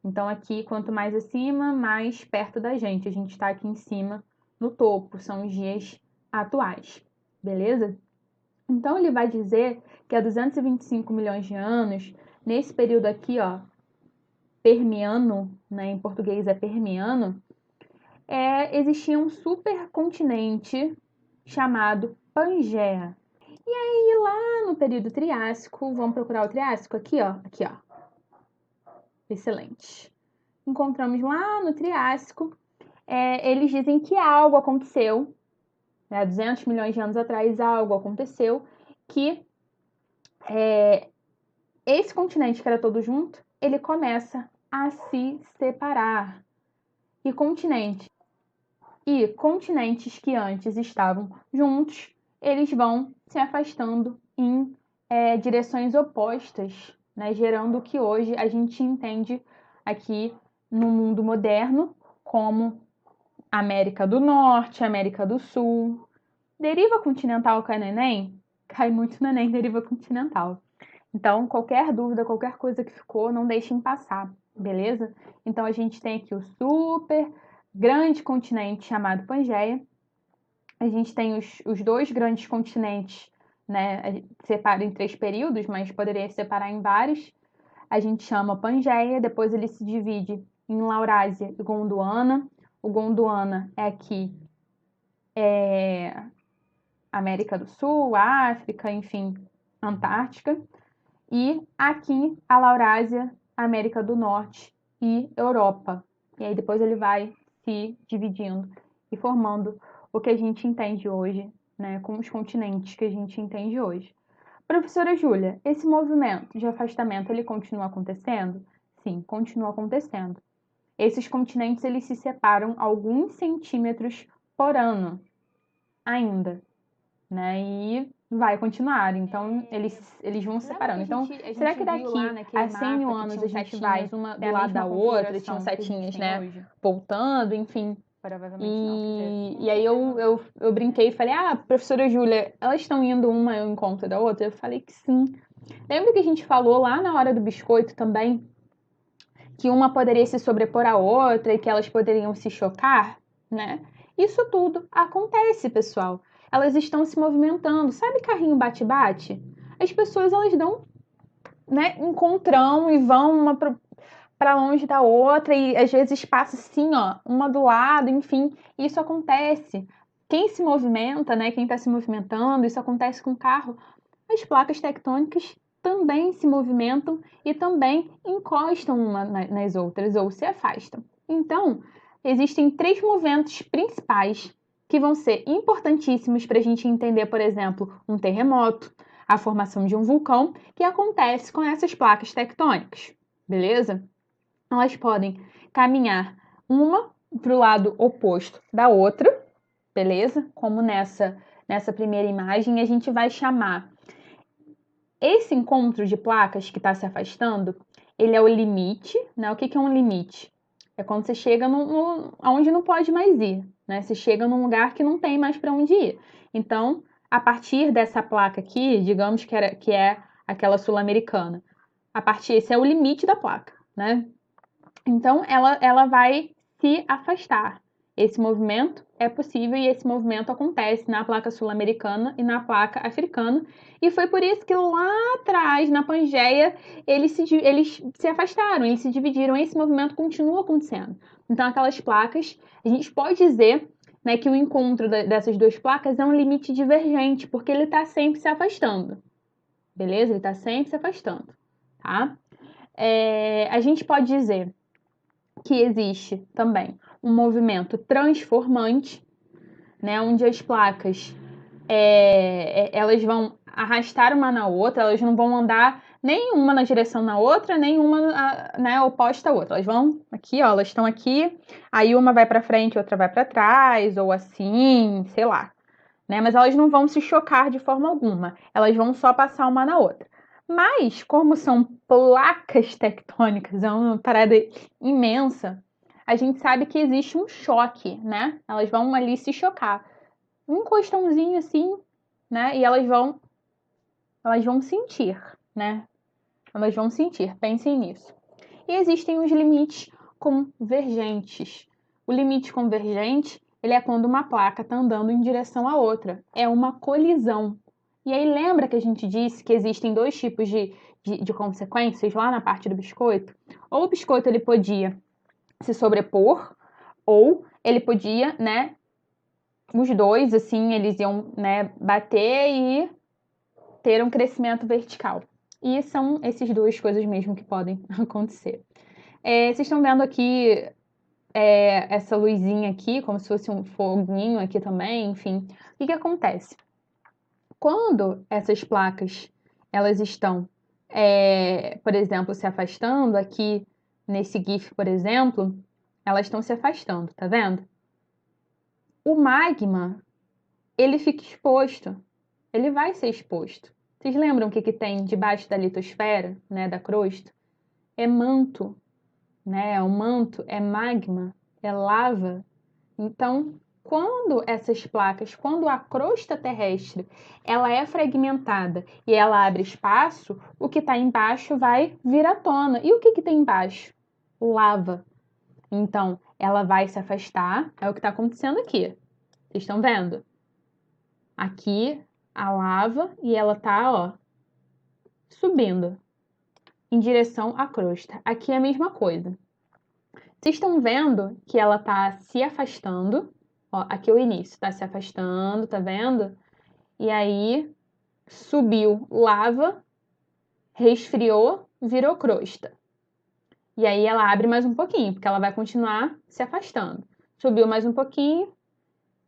Então, aqui, quanto mais acima, mais perto da gente. A gente está aqui em cima, no topo, são os dias atuais, beleza? Então, ele vai dizer que há 225 milhões de anos, nesse período aqui, ó, Permiano, né, em português é Permiano, existia um supercontinente chamado Pangeia. E aí, lá no período Triássico, vamos procurar o Triássico aqui, ó. Excelente. Encontramos lá no Triássico, eles dizem que algo aconteceu, né, 200 milhões de anos atrás, algo aconteceu, que esse continente que era todo junto, ele começa a se separar. E continentes que antes estavam juntos, eles vão se afastando em direções opostas, né, gerando o que hoje a gente entende aqui no mundo moderno como América do Norte, América do Sul. Deriva continental cai no Enem? Cai muito no Enem, deriva continental. Então, qualquer dúvida, qualquer coisa que ficou, não deixem passar, beleza? Então, a gente tem aqui o super grande continente chamado Pangeia. A gente tem os dois grandes continentes, né? A gente separa em 3 períodos, mas poderia separar em vários. A gente chama Pangeia, depois ele se divide em Laurásia e Gondwana. O Gondwana é aqui, América do Sul, África, enfim, Antártica. E aqui a Laurásia, América do Norte e Europa. E aí depois ele vai se dividindo e formando o que a gente entende hoje, né, com os continentes que a gente entende hoje. Professora Júlia, esse movimento de afastamento, ele continua acontecendo? Sim, continua acontecendo. Esses continentes, eles se separam alguns centímetros por ano ainda, né, e vai continuar. Então, eles vão separando. Então, será que daqui a 100 mil anos a gente vai uma do lado da outra, tinham setinhas, né, voltando, enfim. E aí eu brinquei e falei, professora Júlia, elas estão indo uma ao encontro da outra? Eu falei que sim. Lembra que a gente falou lá na hora do biscoito também, que uma poderia se sobrepor à outra e que elas poderiam se chocar, né? Isso tudo acontece, pessoal. Elas estão se movimentando. Sabe carrinho bate-bate? As pessoas, elas dão, né, encontrão e vão uma para longe da outra e às vezes passa assim, ó, uma do lado, enfim, isso acontece. Quem se movimenta, né, quem está se movimentando, isso acontece com o carro. As placas tectônicas também se movimentam e também encostam uma nas outras ou se afastam. Então, existem 3 movimentos principais que vão ser importantíssimos para a gente entender, por exemplo, um terremoto, a formação de um vulcão, que acontece com essas placas tectônicas, beleza? Elas podem caminhar uma para o lado oposto da outra, beleza? Como nessa primeira imagem, a gente vai chamar esse encontro de placas que está se afastando, ele é o limite, né? O que é um limite? É quando você chega aonde não pode mais ir, né? Você chega num lugar que não tem mais para onde ir. Então, a partir dessa placa aqui, digamos que é aquela sul-americana, esse é o limite da placa, né? Então, ela vai se afastar. Esse movimento é possível e esse movimento acontece na placa sul-americana e na placa africana. E foi por isso que lá atrás, na Pangeia, eles se afastaram, eles se dividiram. Esse movimento continua acontecendo. Então, aquelas placas, a gente pode dizer, né, que o encontro dessas duas placas é um limite divergente, porque ele está sempre se afastando. Beleza? Ele está sempre se afastando, tá? A gente pode dizer que existe também um movimento transformante, né, onde as placas elas vão arrastar uma na outra, elas não vão andar nem uma na direção na outra, nem uma, né, oposta à outra. Elas vão aqui, ó, elas estão aqui, aí uma vai para frente, outra vai para trás, ou assim, sei lá, né? Mas elas não vão se chocar de forma alguma, elas vão só passar uma na outra. Mas, como são placas tectônicas, é uma parada imensa, a gente sabe que existe um choque, né? Elas vão ali se chocar. Um encostãozinho assim, né? E elas vão elas vão sentir, né? Elas vão sentir, pensem nisso. E existem os limites convergentes. O limite convergente, ele é quando uma placa está andando em direção à outra. É uma colisão. E aí lembra que a gente disse que existem dois tipos de consequências lá na parte do biscoito? Ou o biscoito ele podia se sobrepor, ou ele podia, né, os dois, assim, eles iam, né, bater e ter um crescimento vertical. E são essas duas coisas mesmo que podem acontecer. Vocês estão vendo aqui essa luzinha aqui, como se fosse um foguinho aqui também, enfim. O que acontece? Quando essas placas, elas estão, por exemplo, se afastando, aqui nesse GIF, por exemplo, elas estão se afastando, tá vendo? O magma, ele fica exposto, ele vai ser exposto. Vocês lembram o que tem debaixo da litosfera, né, da crosta? É manto, né? O manto é magma, é lava. Então, quando essas placas, quando a crosta terrestre, ela é fragmentada e ela abre espaço, o que está embaixo vai vir à tona. E o que tem embaixo? Lava. Então, ela vai se afastar, é o que está acontecendo aqui. Vocês estão vendo? Aqui a lava e ela tá, ó, subindo em direção à crosta. Aqui é a mesma coisa. Vocês estão vendo que ela tá se afastando, ó, aqui é o início, tá se afastando, tá vendo? E aí subiu lava, resfriou, virou crosta. E aí ela abre mais um pouquinho, porque ela vai continuar se afastando. Subiu mais um pouquinho,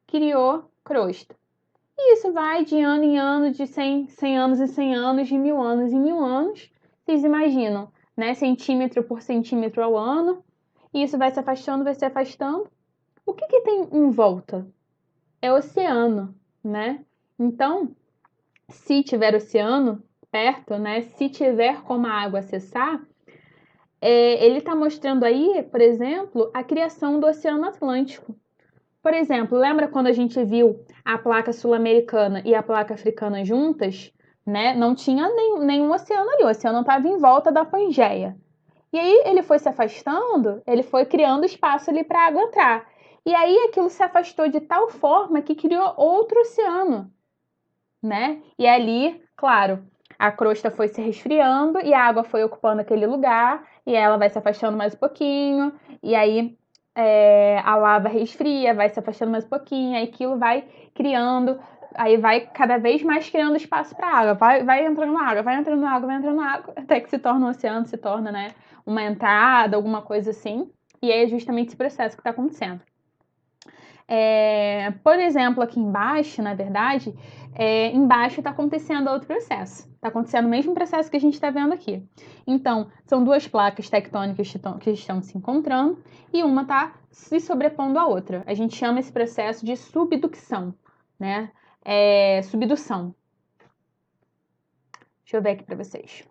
criou crosta. E isso vai de ano em ano, de 100 anos em 100 anos, de 1000 anos em 1000 anos. Vocês imaginam, né? Centímetro por centímetro ao ano. E isso vai se afastando, vai se afastando. O que tem em volta? É oceano, né? Então, se tiver oceano perto, né? Se tiver como a água acessar, ele está mostrando aí, por exemplo, a criação do Oceano Atlântico. Por exemplo, lembra quando a gente viu a placa sul-americana e a placa africana juntas, né? Não tinha nenhum oceano ali, o oceano estava em volta da Pangeia. E aí ele foi se afastando, ele foi criando espaço ali para a água entrar. E aí aquilo se afastou de tal forma que criou outro oceano, né? E ali, claro, a crosta foi se resfriando e a água foi ocupando aquele lugar, e ela vai se afastando mais um pouquinho, e aí a lava resfria, vai se afastando mais um pouquinho, aí aquilo vai criando, aí vai cada vez mais criando espaço para água, vai entrando água, vai entrando água, vai entrando água, até que se torna um oceano, se torna, né, uma entrada, alguma coisa assim, e é justamente esse processo que está acontecendo. Por exemplo, aqui embaixo, na verdade, embaixo está acontecendo outro processo. Está acontecendo o mesmo processo que a gente está vendo aqui. Então, são duas placas tectônicas que estão se encontrando e uma está se sobrepondo à outra. A gente chama esse processo de subducção, né? Subdução. Deixa eu ver aqui para vocês.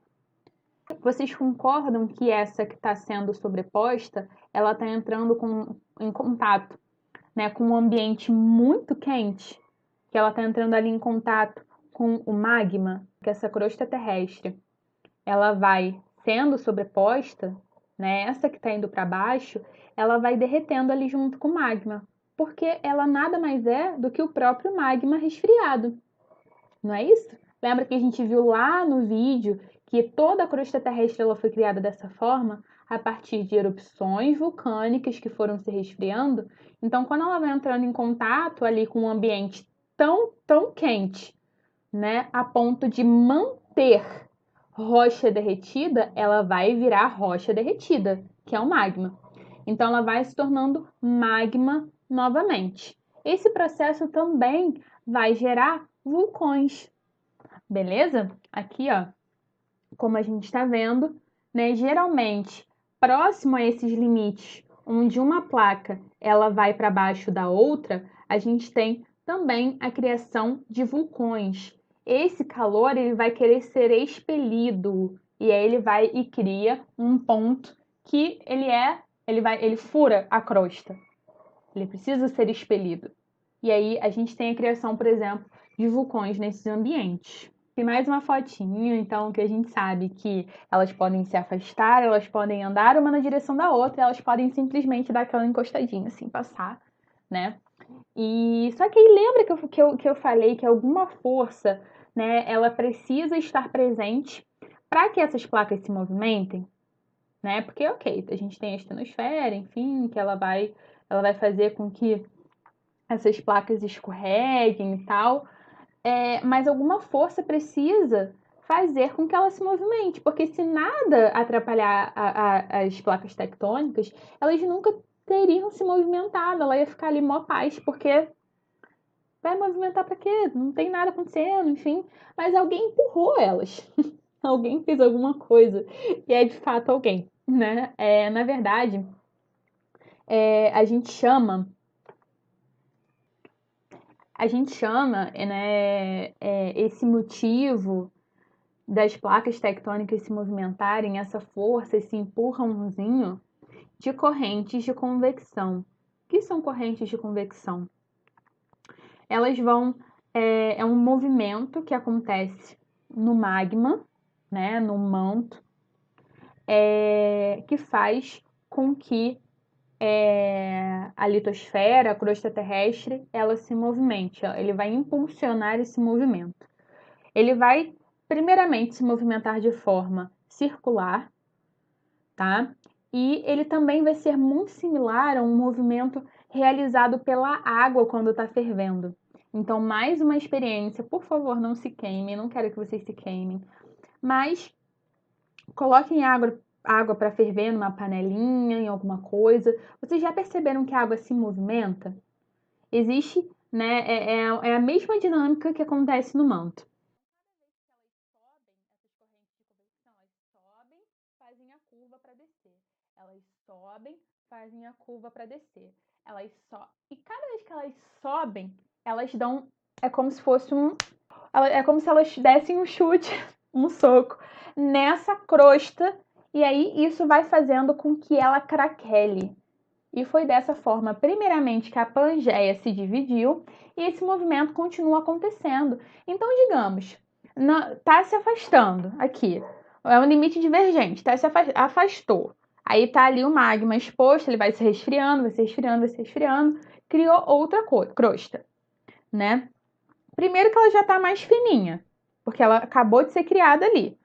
Vocês concordam que essa que está sendo sobreposta, ela está entrando em contato, né, com um ambiente muito quente, que ela está entrando ali em contato com o magma, que essa crosta terrestre, ela vai sendo sobreposta, né, essa que está indo para baixo, ela vai derretendo ali junto com o magma, porque ela nada mais é do que o próprio magma resfriado, não é isso? Lembra que a gente viu lá no vídeo que toda a crosta terrestre ela foi criada dessa forma, a partir de erupções vulcânicas que foram se resfriando? Então, quando ela vai entrando em contato ali com um ambiente tão quente, né, a ponto de manter rocha derretida, ela vai virar rocha derretida, que é o magma. Então, ela vai se tornando magma novamente. Esse processo também vai gerar vulcões, beleza? Aqui, ó, como a gente está vendo, né, geralmente próximo a esses limites, onde uma placa ela vai para baixo da outra, a gente tem também a criação de vulcões. Esse calor ele vai querer ser expelido e aí ele vai e cria um ponto que ele fura a crosta. Ele precisa ser expelido. E aí a gente tem a criação, por exemplo, de vulcões nesses ambientes. Tem mais uma fotinho, então, que a gente sabe que elas podem se afastar, elas podem andar uma na direção da outra, elas podem simplesmente dar aquela encostadinha, assim, passar, né? E só que aí lembra que eu falei que alguma força, né, ela precisa estar presente para que essas placas se movimentem, né? Porque, ok, a gente tem a estenosfera, enfim, que ela vai fazer com que essas placas escorreguem e tal, mas alguma força precisa fazer com que ela se movimente, porque se nada atrapalhar as placas tectônicas, elas nunca teriam se movimentado, ela ia ficar ali mó paz, porque vai movimentar para quê? Não tem nada acontecendo, enfim, mas alguém empurrou elas. Alguém fez alguma coisa, e é de fato alguém, né? Na verdade, a gente chama, né, esse motivo das placas tectônicas se movimentarem, essa força, esse empurrãozinho, de correntes de convecção. O que são correntes de convecção? Elas vão. É um movimento que acontece no magma, né, no manto, que faz com que a litosfera, a crosta terrestre, ela se movimente. Ele vai impulsionar esse movimento. Ele vai, primeiramente, se movimentar de forma circular, tá? E ele também vai ser muito similar a um movimento realizado pela água quando está fervendo. Então, mais uma experiência. Por favor, não se queimem. Não quero que vocês se queimem. Mas coloquem água para ferver numa panelinha, em alguma coisa. Vocês já perceberam que a água se movimenta? Existe, né? É a mesma dinâmica que acontece no manto. Fazem a curva para descer. Elas sobem, fazem a curva para descer. E cada vez que elas sobem, elas dão. É como se fosse É como se elas dessem um chute, um soco nessa crosta. E aí isso vai fazendo com que ela craquele. E foi dessa forma, primeiramente, que a Pangeia se dividiu e esse movimento continua acontecendo. Então, digamos, está se afastando aqui. É um limite divergente, tá? Se afastou. Aí tá ali o magma exposto, ele vai se resfriando, vai se resfriando, vai se resfriando. Criou outra crosta, né? Primeiro que ela já tá mais fininha, porque ela acabou de ser criada ali.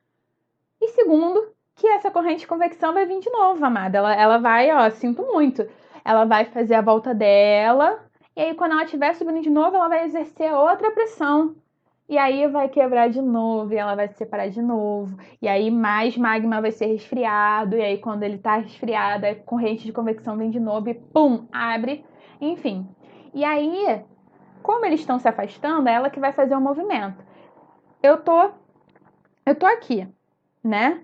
E segundo, que essa corrente de convecção vai vir de novo, amada. Ela vai, ó, sinto muito. Ela vai fazer a volta dela, e aí quando ela estiver subindo de novo, ela vai exercer outra pressão. E aí vai quebrar de novo, e ela vai se separar de novo. E aí mais magma vai ser resfriado, e aí quando ele tá resfriado, a corrente de convecção vem de novo e pum, abre. Enfim. E aí, como eles estão se afastando, é ela que vai fazer o movimento. Eu tô aqui, né?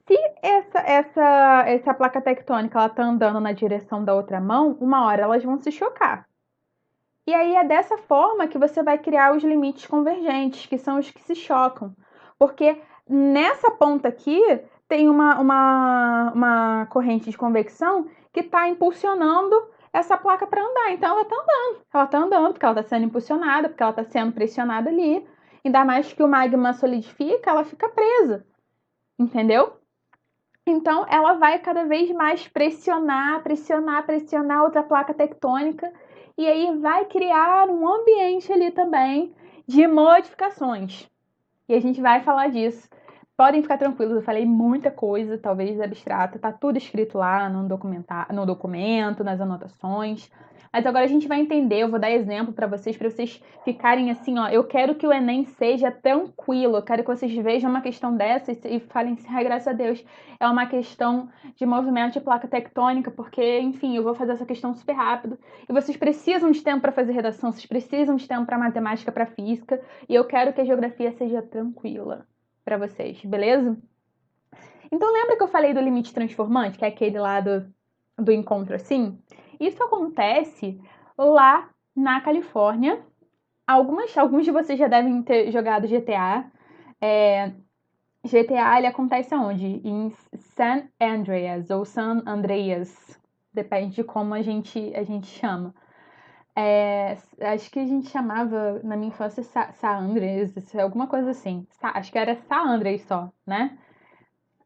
Se essa placa tectônica ela tá andando na direção da outra mão, uma hora elas vão se chocar. E aí é dessa forma que você vai criar os limites convergentes, que são os que se chocam. Porque nessa ponta aqui tem uma corrente de convecção que está impulsionando essa placa para andar. Então ela está andando. Ela está andando porque ela está sendo impulsionada, porque ela está sendo pressionada ali. Ainda mais que o magma solidifica, ela fica presa. Entendeu? Então, ela vai cada vez mais pressionar outra placa tectônica, e aí vai criar um ambiente ali também de modificações. E a gente vai falar disso. Podem ficar tranquilos, eu falei muita coisa, talvez abstrata, tá tudo escrito lá no documento, nas anotações. Mas agora a gente vai entender, eu vou dar exemplo para vocês ficarem assim, ó. Eu quero que o Enem seja tranquilo, eu quero que vocês vejam uma questão dessa e falem assim, ai, graças a Deus, é uma questão de movimento de placa tectônica, porque, enfim, eu vou fazer essa questão super rápido. E vocês precisam de tempo para fazer redação, vocês precisam de tempo para matemática, para física, e eu quero que a geografia seja tranquila para vocês, beleza? Então lembra que eu falei do limite transformante, que é aquele lá do encontro assim? Isso acontece lá na Califórnia. Alguns de vocês já devem ter jogado GTA. GTA, ele acontece aonde? Em San Andreas ou San Andreas. Depende de como a gente chama. Acho que a gente chamava na minha infância Saandres, alguma coisa assim. Acho que era Saandres só, né?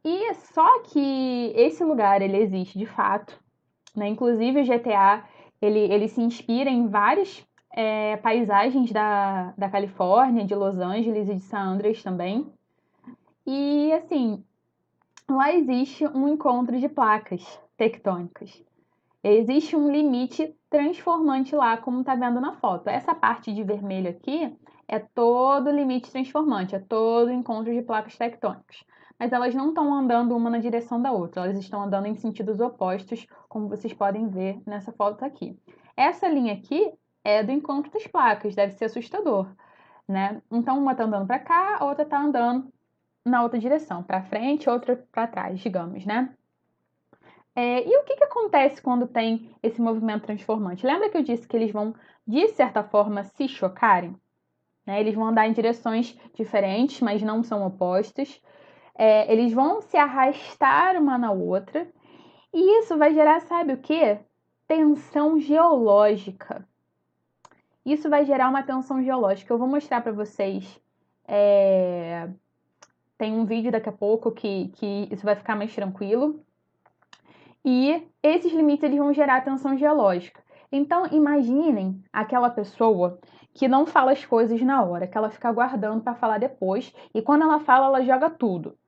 E só que esse lugar ele existe de fato, né? Inclusive o GTA ele se inspira em várias paisagens da Califórnia, de Los Angeles e de San Andreas também. E assim, lá existe um encontro de placas tectônicas. Existe um limite transformante lá, como está vendo na foto. Essa parte de vermelho aqui é todo limite transformante, é todo encontro de placas tectônicas. Mas elas não estão andando uma na direção da outra, elas estão andando em sentidos opostos, como vocês podem ver nessa foto aqui. Essa linha aqui é do encontro das placas, deve ser assustador, né? Então uma está andando para cá, a outra está andando na outra direção, para frente, outra para trás, digamos, né? E o que acontece quando tem esse movimento transformante? Lembra que eu disse que eles vão, de certa forma, se chocarem? Né? Eles vão andar em direções diferentes, mas não são opostas. Eles vão se arrastar uma na outra. E isso vai gerar, sabe o quê? Tensão geológica. Isso vai gerar uma tensão geológica. Eu vou mostrar para vocês. Tem um vídeo daqui a pouco que isso vai ficar mais tranquilo. E esses limites eles vão gerar tensão geológica. Então, imaginem aquela pessoa que não fala as coisas na hora, que ela fica guardando para falar depois, e quando ela fala, ela joga tudo,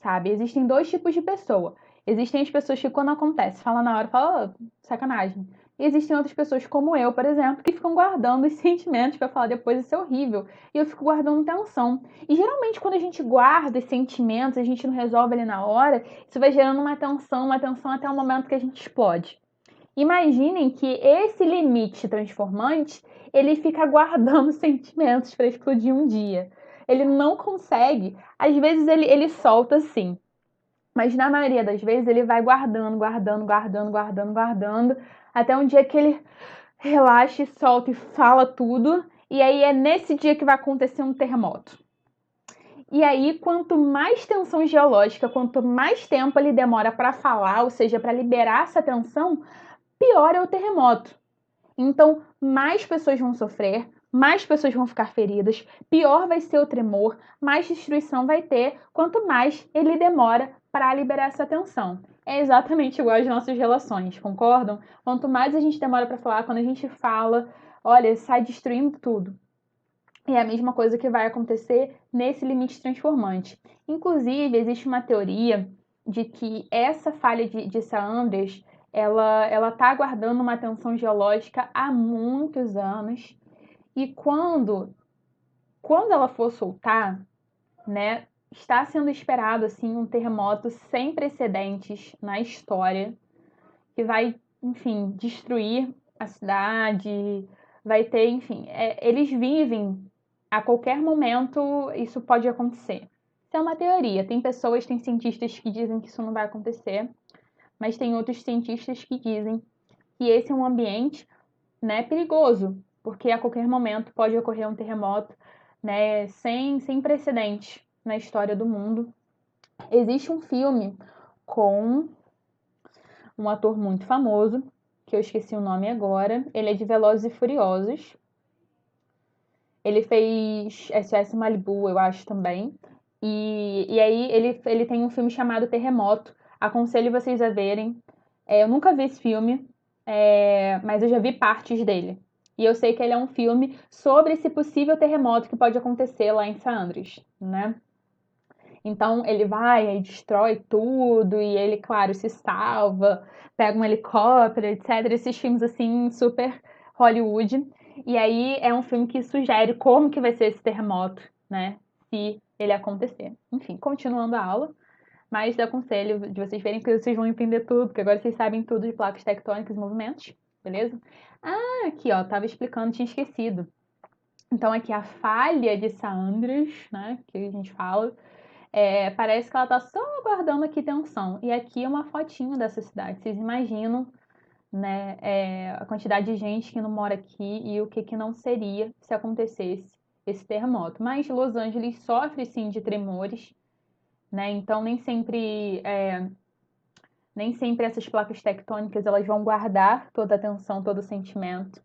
sabe? Existem dois tipos de pessoa. Existem as pessoas que, quando acontece, fala na hora, fala, oh, sacanagem. E existem outras pessoas, como eu, por exemplo, que ficam guardando os sentimentos para falar depois, isso é horrível. E eu fico guardando tensão. E geralmente, quando a gente guarda os sentimentos, a gente não resolve ali na hora, isso vai gerando uma tensão até o momento que a gente explode. Imaginem que esse limite transformante, ele fica guardando sentimentos para explodir um dia. Ele não consegue. Às vezes ele solta sim, mas na maioria das vezes ele vai guardando, até um dia que ele relaxa, solta e fala tudo. E aí é nesse dia que vai acontecer um terremoto. E aí, quanto mais tensão geológica, quanto mais tempo ele demora para falar, ou seja, para liberar essa tensão, pior é o terremoto. Então, mais pessoas vão sofrer, mais pessoas vão ficar feridas, pior vai ser o tremor, mais destruição vai ter, quanto mais ele demora para liberar essa tensão. É exatamente igual às nossas relações, concordam? Quanto mais a gente demora para falar, quando a gente fala, olha, sai destruindo tudo. É a mesma coisa que vai acontecer nesse limite transformante. Inclusive, existe uma teoria de que essa falha de Saunders, ela está aguardando uma tensão geológica há muitos anos. E quando ela for soltar, né, está sendo esperado assim um terremoto sem precedentes na história, que vai, enfim, destruir a cidade, vai ter, enfim, eles vivem a qualquer momento isso pode acontecer. Isso é uma teoria. Tem cientistas que dizem que isso não vai acontecer, mas tem outros cientistas que dizem que esse é um ambiente, né, perigoso, porque a qualquer momento pode ocorrer um terremoto, né, sem precedente na história do mundo. Existe um filme com um ator muito famoso, que eu esqueci o nome agora. Ele é de Velozes e Furiosos. Ele fez SOS Malibu, eu acho também. E aí ele tem um filme chamado Terremoto. Aconselho vocês a verem. Eu nunca vi esse filme, mas eu já vi partes dele. E eu sei que ele é um filme sobre esse possível terremoto que pode acontecer lá em San Andreas, né? Então ele vai e destrói tudo, e ele, claro, se salva, pega um helicóptero, etc. Esses filmes assim, super Hollywood. E aí é um filme que sugere como que vai ser esse terremoto, né? Se ele acontecer. Enfim, continuando a aula, mas eu aconselho de vocês verem que vocês vão entender tudo, porque agora vocês sabem tudo de placas tectônicas e movimentos, beleza? Ah, aqui ó, tava explicando, tinha esquecido. Então aqui a falha de Saunders, né, que a gente fala, parece que ela tá só aguardando aqui tensão. E aqui é uma fotinho dessa cidade. Vocês imaginam, né, a quantidade de gente que não mora aqui e o que não seria se acontecesse esse terremoto. Mas Los Angeles sofre sim de tremores, né? Então nem sempre essas placas tectônicas elas vão guardar toda a tensão, todo o sentimento.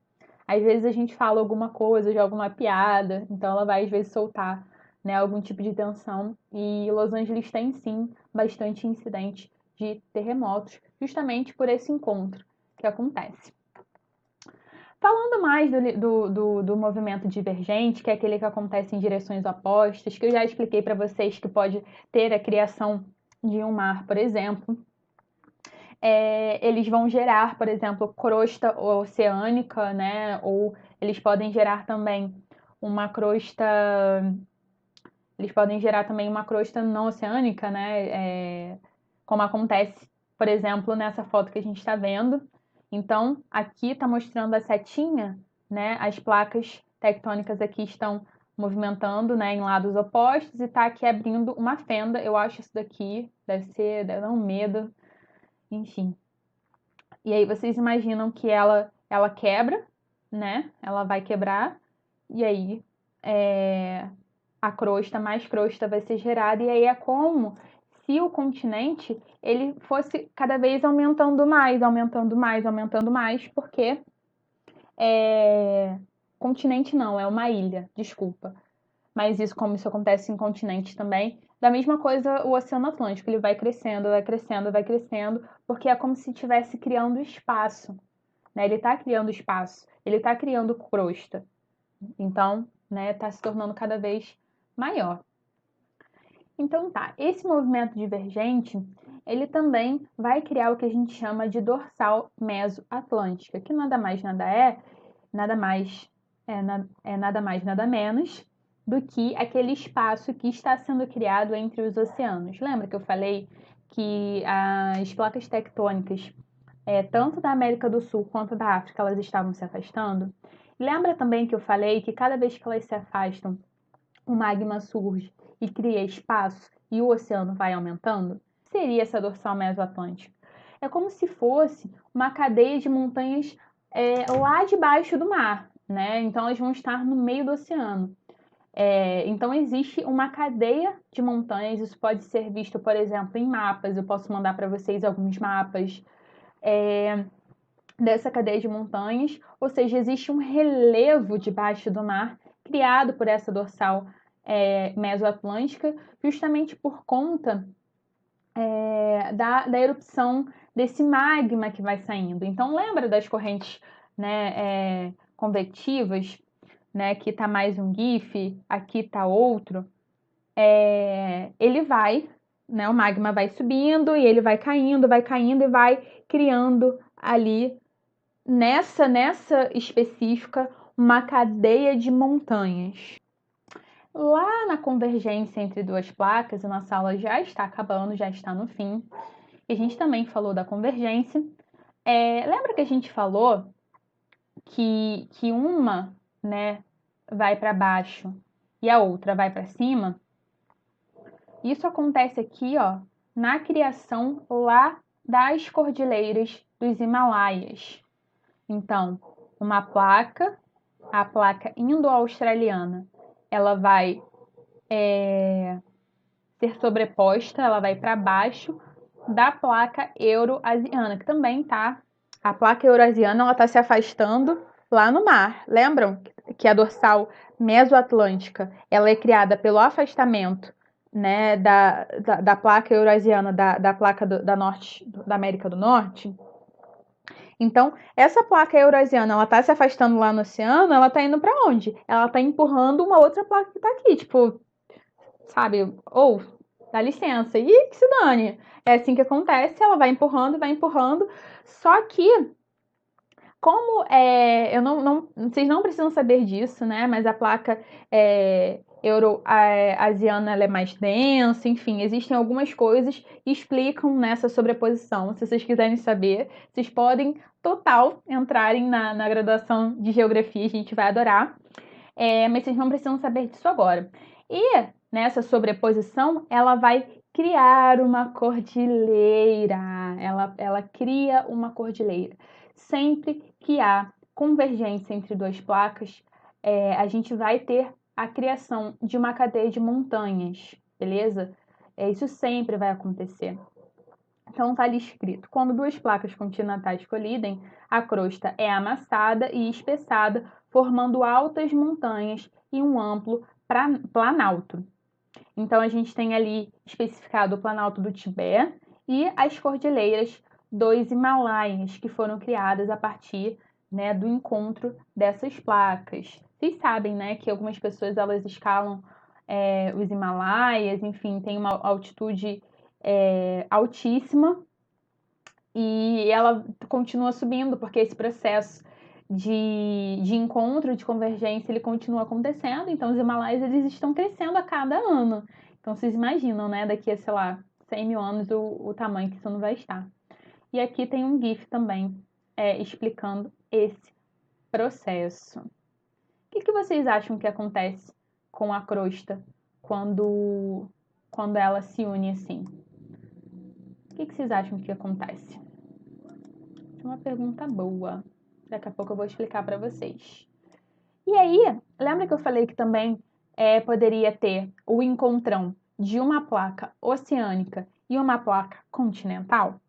Às vezes a gente fala alguma coisa, joga uma piada, então ela vai às vezes soltar, né, algum tipo de tensão. E Los Angeles tem sim bastante incidente de terremotos, justamente por esse encontro que acontece. Falando mais do movimento divergente, que é aquele que acontece em direções opostas, que eu já expliquei para vocês que pode ter a criação de um mar, por exemplo. Eles vão gerar, por exemplo, crosta oceânica, né? Ou eles podem gerar também uma crosta. Eles podem gerar também uma crosta não oceânica, né? Como acontece, por exemplo, nessa foto que a gente está vendo. Então, aqui está mostrando a setinha, né? As placas tectônicas aqui estão movimentando, né, em lados opostos e está aqui abrindo uma fenda. Eu acho isso daqui deve dar um medo, enfim. E aí vocês imaginam que ela quebra, né? Ela vai quebrar e aí a crosta, mais crosta vai ser gerada e aí é como se o continente ele fosse cada vez aumentando mais, aumentando mais, aumentando mais, porque continente não, é uma ilha, desculpa. Mas isso, como isso acontece em continente também, da mesma coisa o Oceano Atlântico, ele vai crescendo, vai crescendo, vai crescendo, porque é como se estivesse criando espaço, né? Ele está criando espaço, ele está criando crosta. Então, né, está se tornando cada vez maior. Então tá, esse movimento divergente, ele também vai criar o que a gente chama de dorsal mesoatlântica, que nada mais nada mais nada mais nada menos do que aquele espaço que está sendo criado entre os oceanos. Lembra que eu falei que as placas tectônicas, tanto da América do Sul quanto da África, elas estavam se afastando? Lembra também que eu falei que cada vez que elas se afastam, o magma surge e cria espaço e o oceano vai aumentando? Seria essa dorsal mesoatlântica. É como se fosse uma cadeia de montanhas lá debaixo do mar, né? Então elas vão estar no meio do oceano. Então existe uma cadeia de montanhas, isso pode ser visto, por exemplo, em mapas. Eu posso mandar para vocês alguns mapas dessa cadeia de montanhas, ou seja, existe um relevo debaixo do mar criado por essa dorsal mesoatlântica, justamente por conta da erupção desse magma que vai saindo. Então, lembra das correntes, né, convectivas, né, aqui está mais um GIF, aqui está outro. Ele vai, né, o magma vai subindo e ele vai caindo e vai criando ali, nessa específica, uma cadeia de montanhas. Lá na convergência entre duas placas, a nossa aula já está acabando, já está no fim. E a gente também falou da convergência. Lembra que a gente falou que uma, né, vai para baixo e a outra vai para cima? Isso acontece aqui, ó, na criação lá das cordilheiras dos Himalaias. Então, uma placa, a placa indo-australiana, ela vai ser sobreposta, ela vai para baixo da placa euroasiana, que também tá. A placa euroasiana, ela está se afastando lá no mar. Lembram que a dorsal mesoatlântica, ela é criada pelo afastamento, né, da placa eurasiana, da placa da América do Norte? Então, essa placa eurasiana, ela tá se afastando lá no oceano, ela tá indo para onde? Ela tá empurrando uma outra placa que tá aqui, tipo, sabe? Ou, dá licença, e que se dane. É assim que acontece, ela vai empurrando, só que, como vocês não precisam saber disso, né? Mas a placa euroasiana ela é mais densa, enfim, existem algumas coisas que explicam nessa sobreposição. Se vocês quiserem saber, vocês podem total entrarem na graduação de geografia, a gente vai adorar. Mas vocês não precisam saber disso agora. E nessa sobreposição, ela vai criar uma cordilheira. Ela cria uma cordilheira. Sempre que há convergência entre duas placas, a gente vai ter a criação de uma cadeia de montanhas, beleza? Isso sempre vai acontecer. Então, está ali escrito: quando duas placas continentais colidem, a crosta é amassada e espessada, formando altas montanhas e um amplo planalto. Então, a gente tem ali especificado o planalto do Tibete e as cordilheiras dos Himalaias, que foram criadas a partir, né, do encontro dessas placas. Vocês sabem, né, que algumas pessoas elas escalam os Himalaias, enfim, tem uma altitude altíssima e ela continua subindo, porque esse processo de encontro, de convergência, ele continua acontecendo. Então, os Himalaias eles estão crescendo a cada ano. Então, vocês imaginam, né, daqui a, sei lá, 100 mil anos, o tamanho que isso não vai estar. E aqui tem um GIF também explicando esse processo. O que vocês acham que acontece com a crosta quando ela se une assim? O que vocês acham que acontece? É uma pergunta boa. Daqui a pouco eu vou explicar para vocês. E aí, lembra que eu falei que também poderia ter o encontrão de uma placa oceânica e uma placa continental?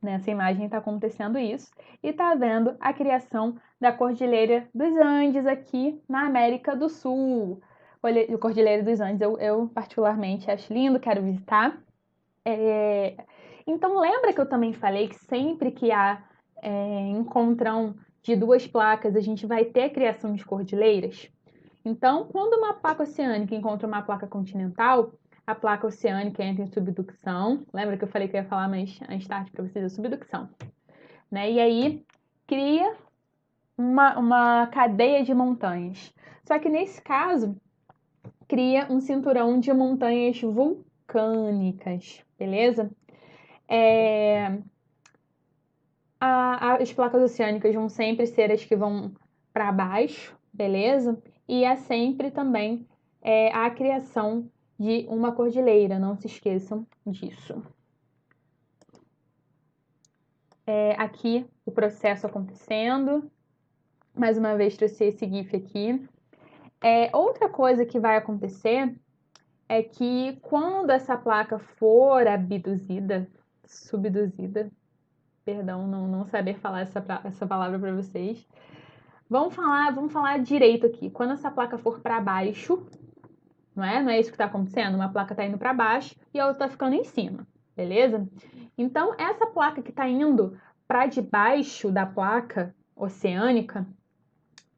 Nessa imagem está acontecendo isso e está havendo a criação da Cordilheira dos Andes aqui na América do Sul. A Cordilheira dos Andes eu particularmente acho lindo, quero visitar. Então, lembra que eu também falei que sempre que há encontrão de duas placas, a gente vai ter a criação de cordilheiras? Então, quando uma placa oceânica encontra uma placa continental, a placa oceânica entra em subducção. Lembra que eu falei que eu ia falar mais tarde para vocês da subducção? Né? E aí cria uma cadeia de montanhas. Só que nesse caso, cria um cinturão de montanhas vulcânicas, beleza? As placas oceânicas vão sempre ser as que vão para baixo, beleza? E há sempre também a criação de uma cordilheira, não se esqueçam disso. Aqui o processo acontecendo. Mais uma vez trouxe esse GIF aqui. Outra coisa que vai acontecer é que quando essa placa for subduzida, perdão, não saber falar essa palavra para vocês. Vamos falar direito aqui. Quando essa placa for para baixo, não é isso que está acontecendo? Uma placa está indo para baixo e a outra está ficando em cima, beleza? Então, essa placa que está indo para debaixo da placa oceânica,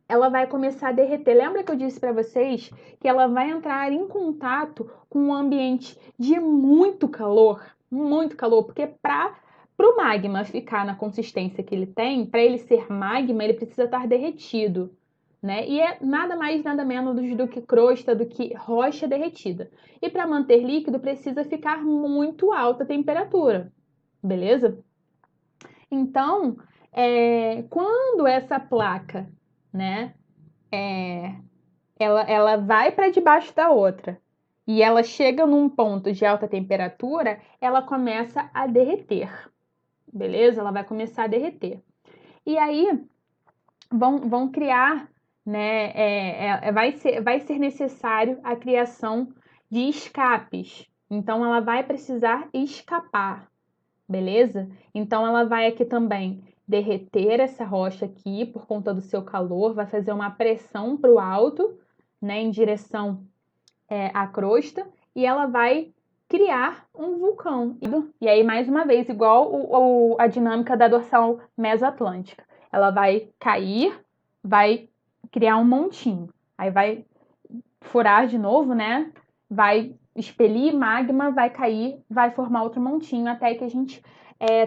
ela vai começar a derreter. Lembra que eu disse para vocês que ela vai entrar em contato com um ambiente de muito calor, porque para o magma ficar na consistência que ele tem, para ele ser magma, ele precisa estar derretido, né? E é nada mais, nada menos do que crosta, do que rocha derretida. E para manter líquido, precisa ficar muito alta a temperatura, beleza? Então, quando essa placa, né, ela vai para debaixo da outra e ela chega num ponto de alta temperatura, ela começa a derreter, beleza? Ela vai começar a derreter. E aí vão criar, né? Vai ser necessário a criação de escapes. Então ela vai precisar escapar, beleza? Então ela vai aqui também derreter essa rocha aqui por conta do seu calor, vai fazer uma pressão para o alto, né, em direção à crosta, e ela vai criar um vulcão. E aí, mais uma vez, igual a dinâmica da dorsal mesoatlântica. Ela vai cair, vai criar um montinho. Aí vai furar de novo, né? Vai expelir magma, vai cair, vai formar outro montinho, até que a gente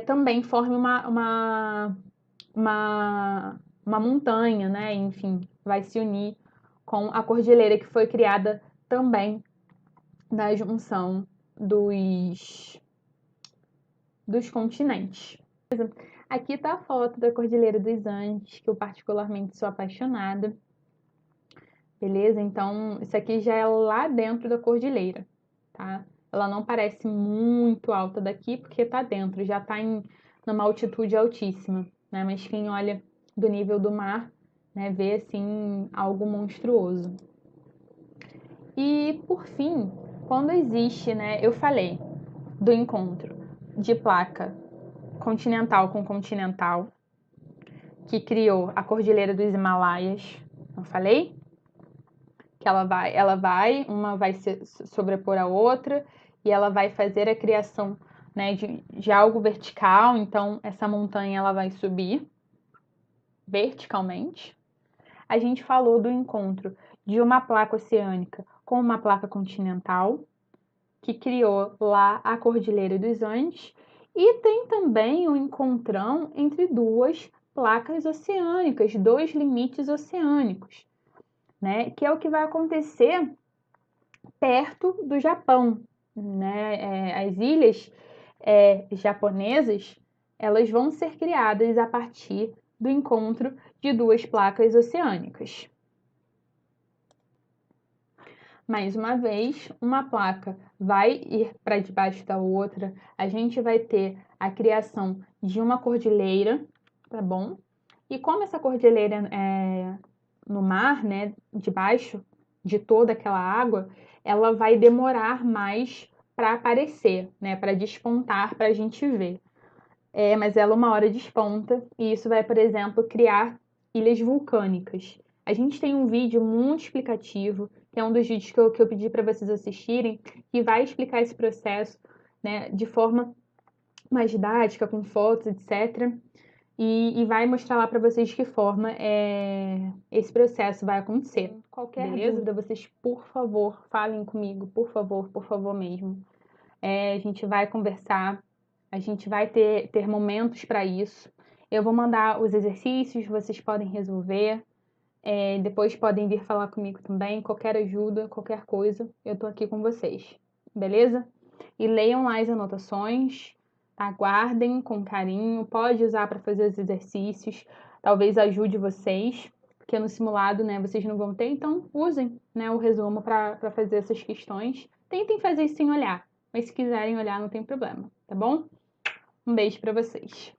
também forme uma montanha, né? Enfim, vai se unir com a cordilheira que foi criada também na junção dos continentes. Aqui está a foto da Cordilheira dos Andes, que eu particularmente sou apaixonada. Beleza? Então, isso aqui já é lá dentro da cordilheira, tá? Ela não parece muito alta daqui, porque tá dentro, já tá numa altitude altíssima, né? Mas quem olha do nível do mar, né, vê, assim, algo monstruoso. E, por fim, quando existe, né, eu falei do encontro de placa continental com continental, que criou a Cordilheira dos Himalaias, não falei? Que uma vai se sobrepor à outra, e ela vai fazer a criação, né, de algo vertical, então essa montanha ela vai subir verticalmente. A gente falou do encontro de uma placa oceânica com uma placa continental, que criou lá a Cordilheira dos Andes, e tem também o encontrão entre duas placas oceânicas, dois limites oceânicos, né? Que é o que vai acontecer perto do Japão, né? As ilhas japonesas, elas vão ser criadas a partir do encontro de duas placas oceânicas. Mais uma vez, uma placa vai ir para debaixo da outra, a gente vai ter a criação de uma cordilheira, tá bom? E como essa cordilheira é no mar, né, debaixo de toda aquela água, ela vai demorar mais para aparecer, né, para despontar, para a gente ver. Mas ela uma hora desponta, e isso vai, por exemplo, criar ilhas vulcânicas. A gente tem um vídeo muito explicativo, que é um dos vídeos que eu pedi para vocês assistirem, que vai explicar esse processo, né, de forma mais didática, com fotos, etc. E vai mostrar lá para vocês de que forma esse processo vai acontecer. Qualquer dúvida, vocês, por favor, falem comigo, por favor mesmo. A gente vai conversar, a gente vai ter momentos para isso. Eu vou mandar os exercícios, vocês podem resolver. Depois podem vir falar comigo também. Qualquer ajuda, qualquer coisa, eu tô aqui com vocês. Beleza? E leiam lá as anotações, aguardem com carinho. Pode usar para fazer os exercícios. Talvez ajude vocês, porque no simulado, né, vocês não vão ter. Então, usem, né, o resumo para fazer essas questões. Tentem fazer sem olhar, mas se quiserem olhar, não tem problema, tá bom? Um beijo para vocês.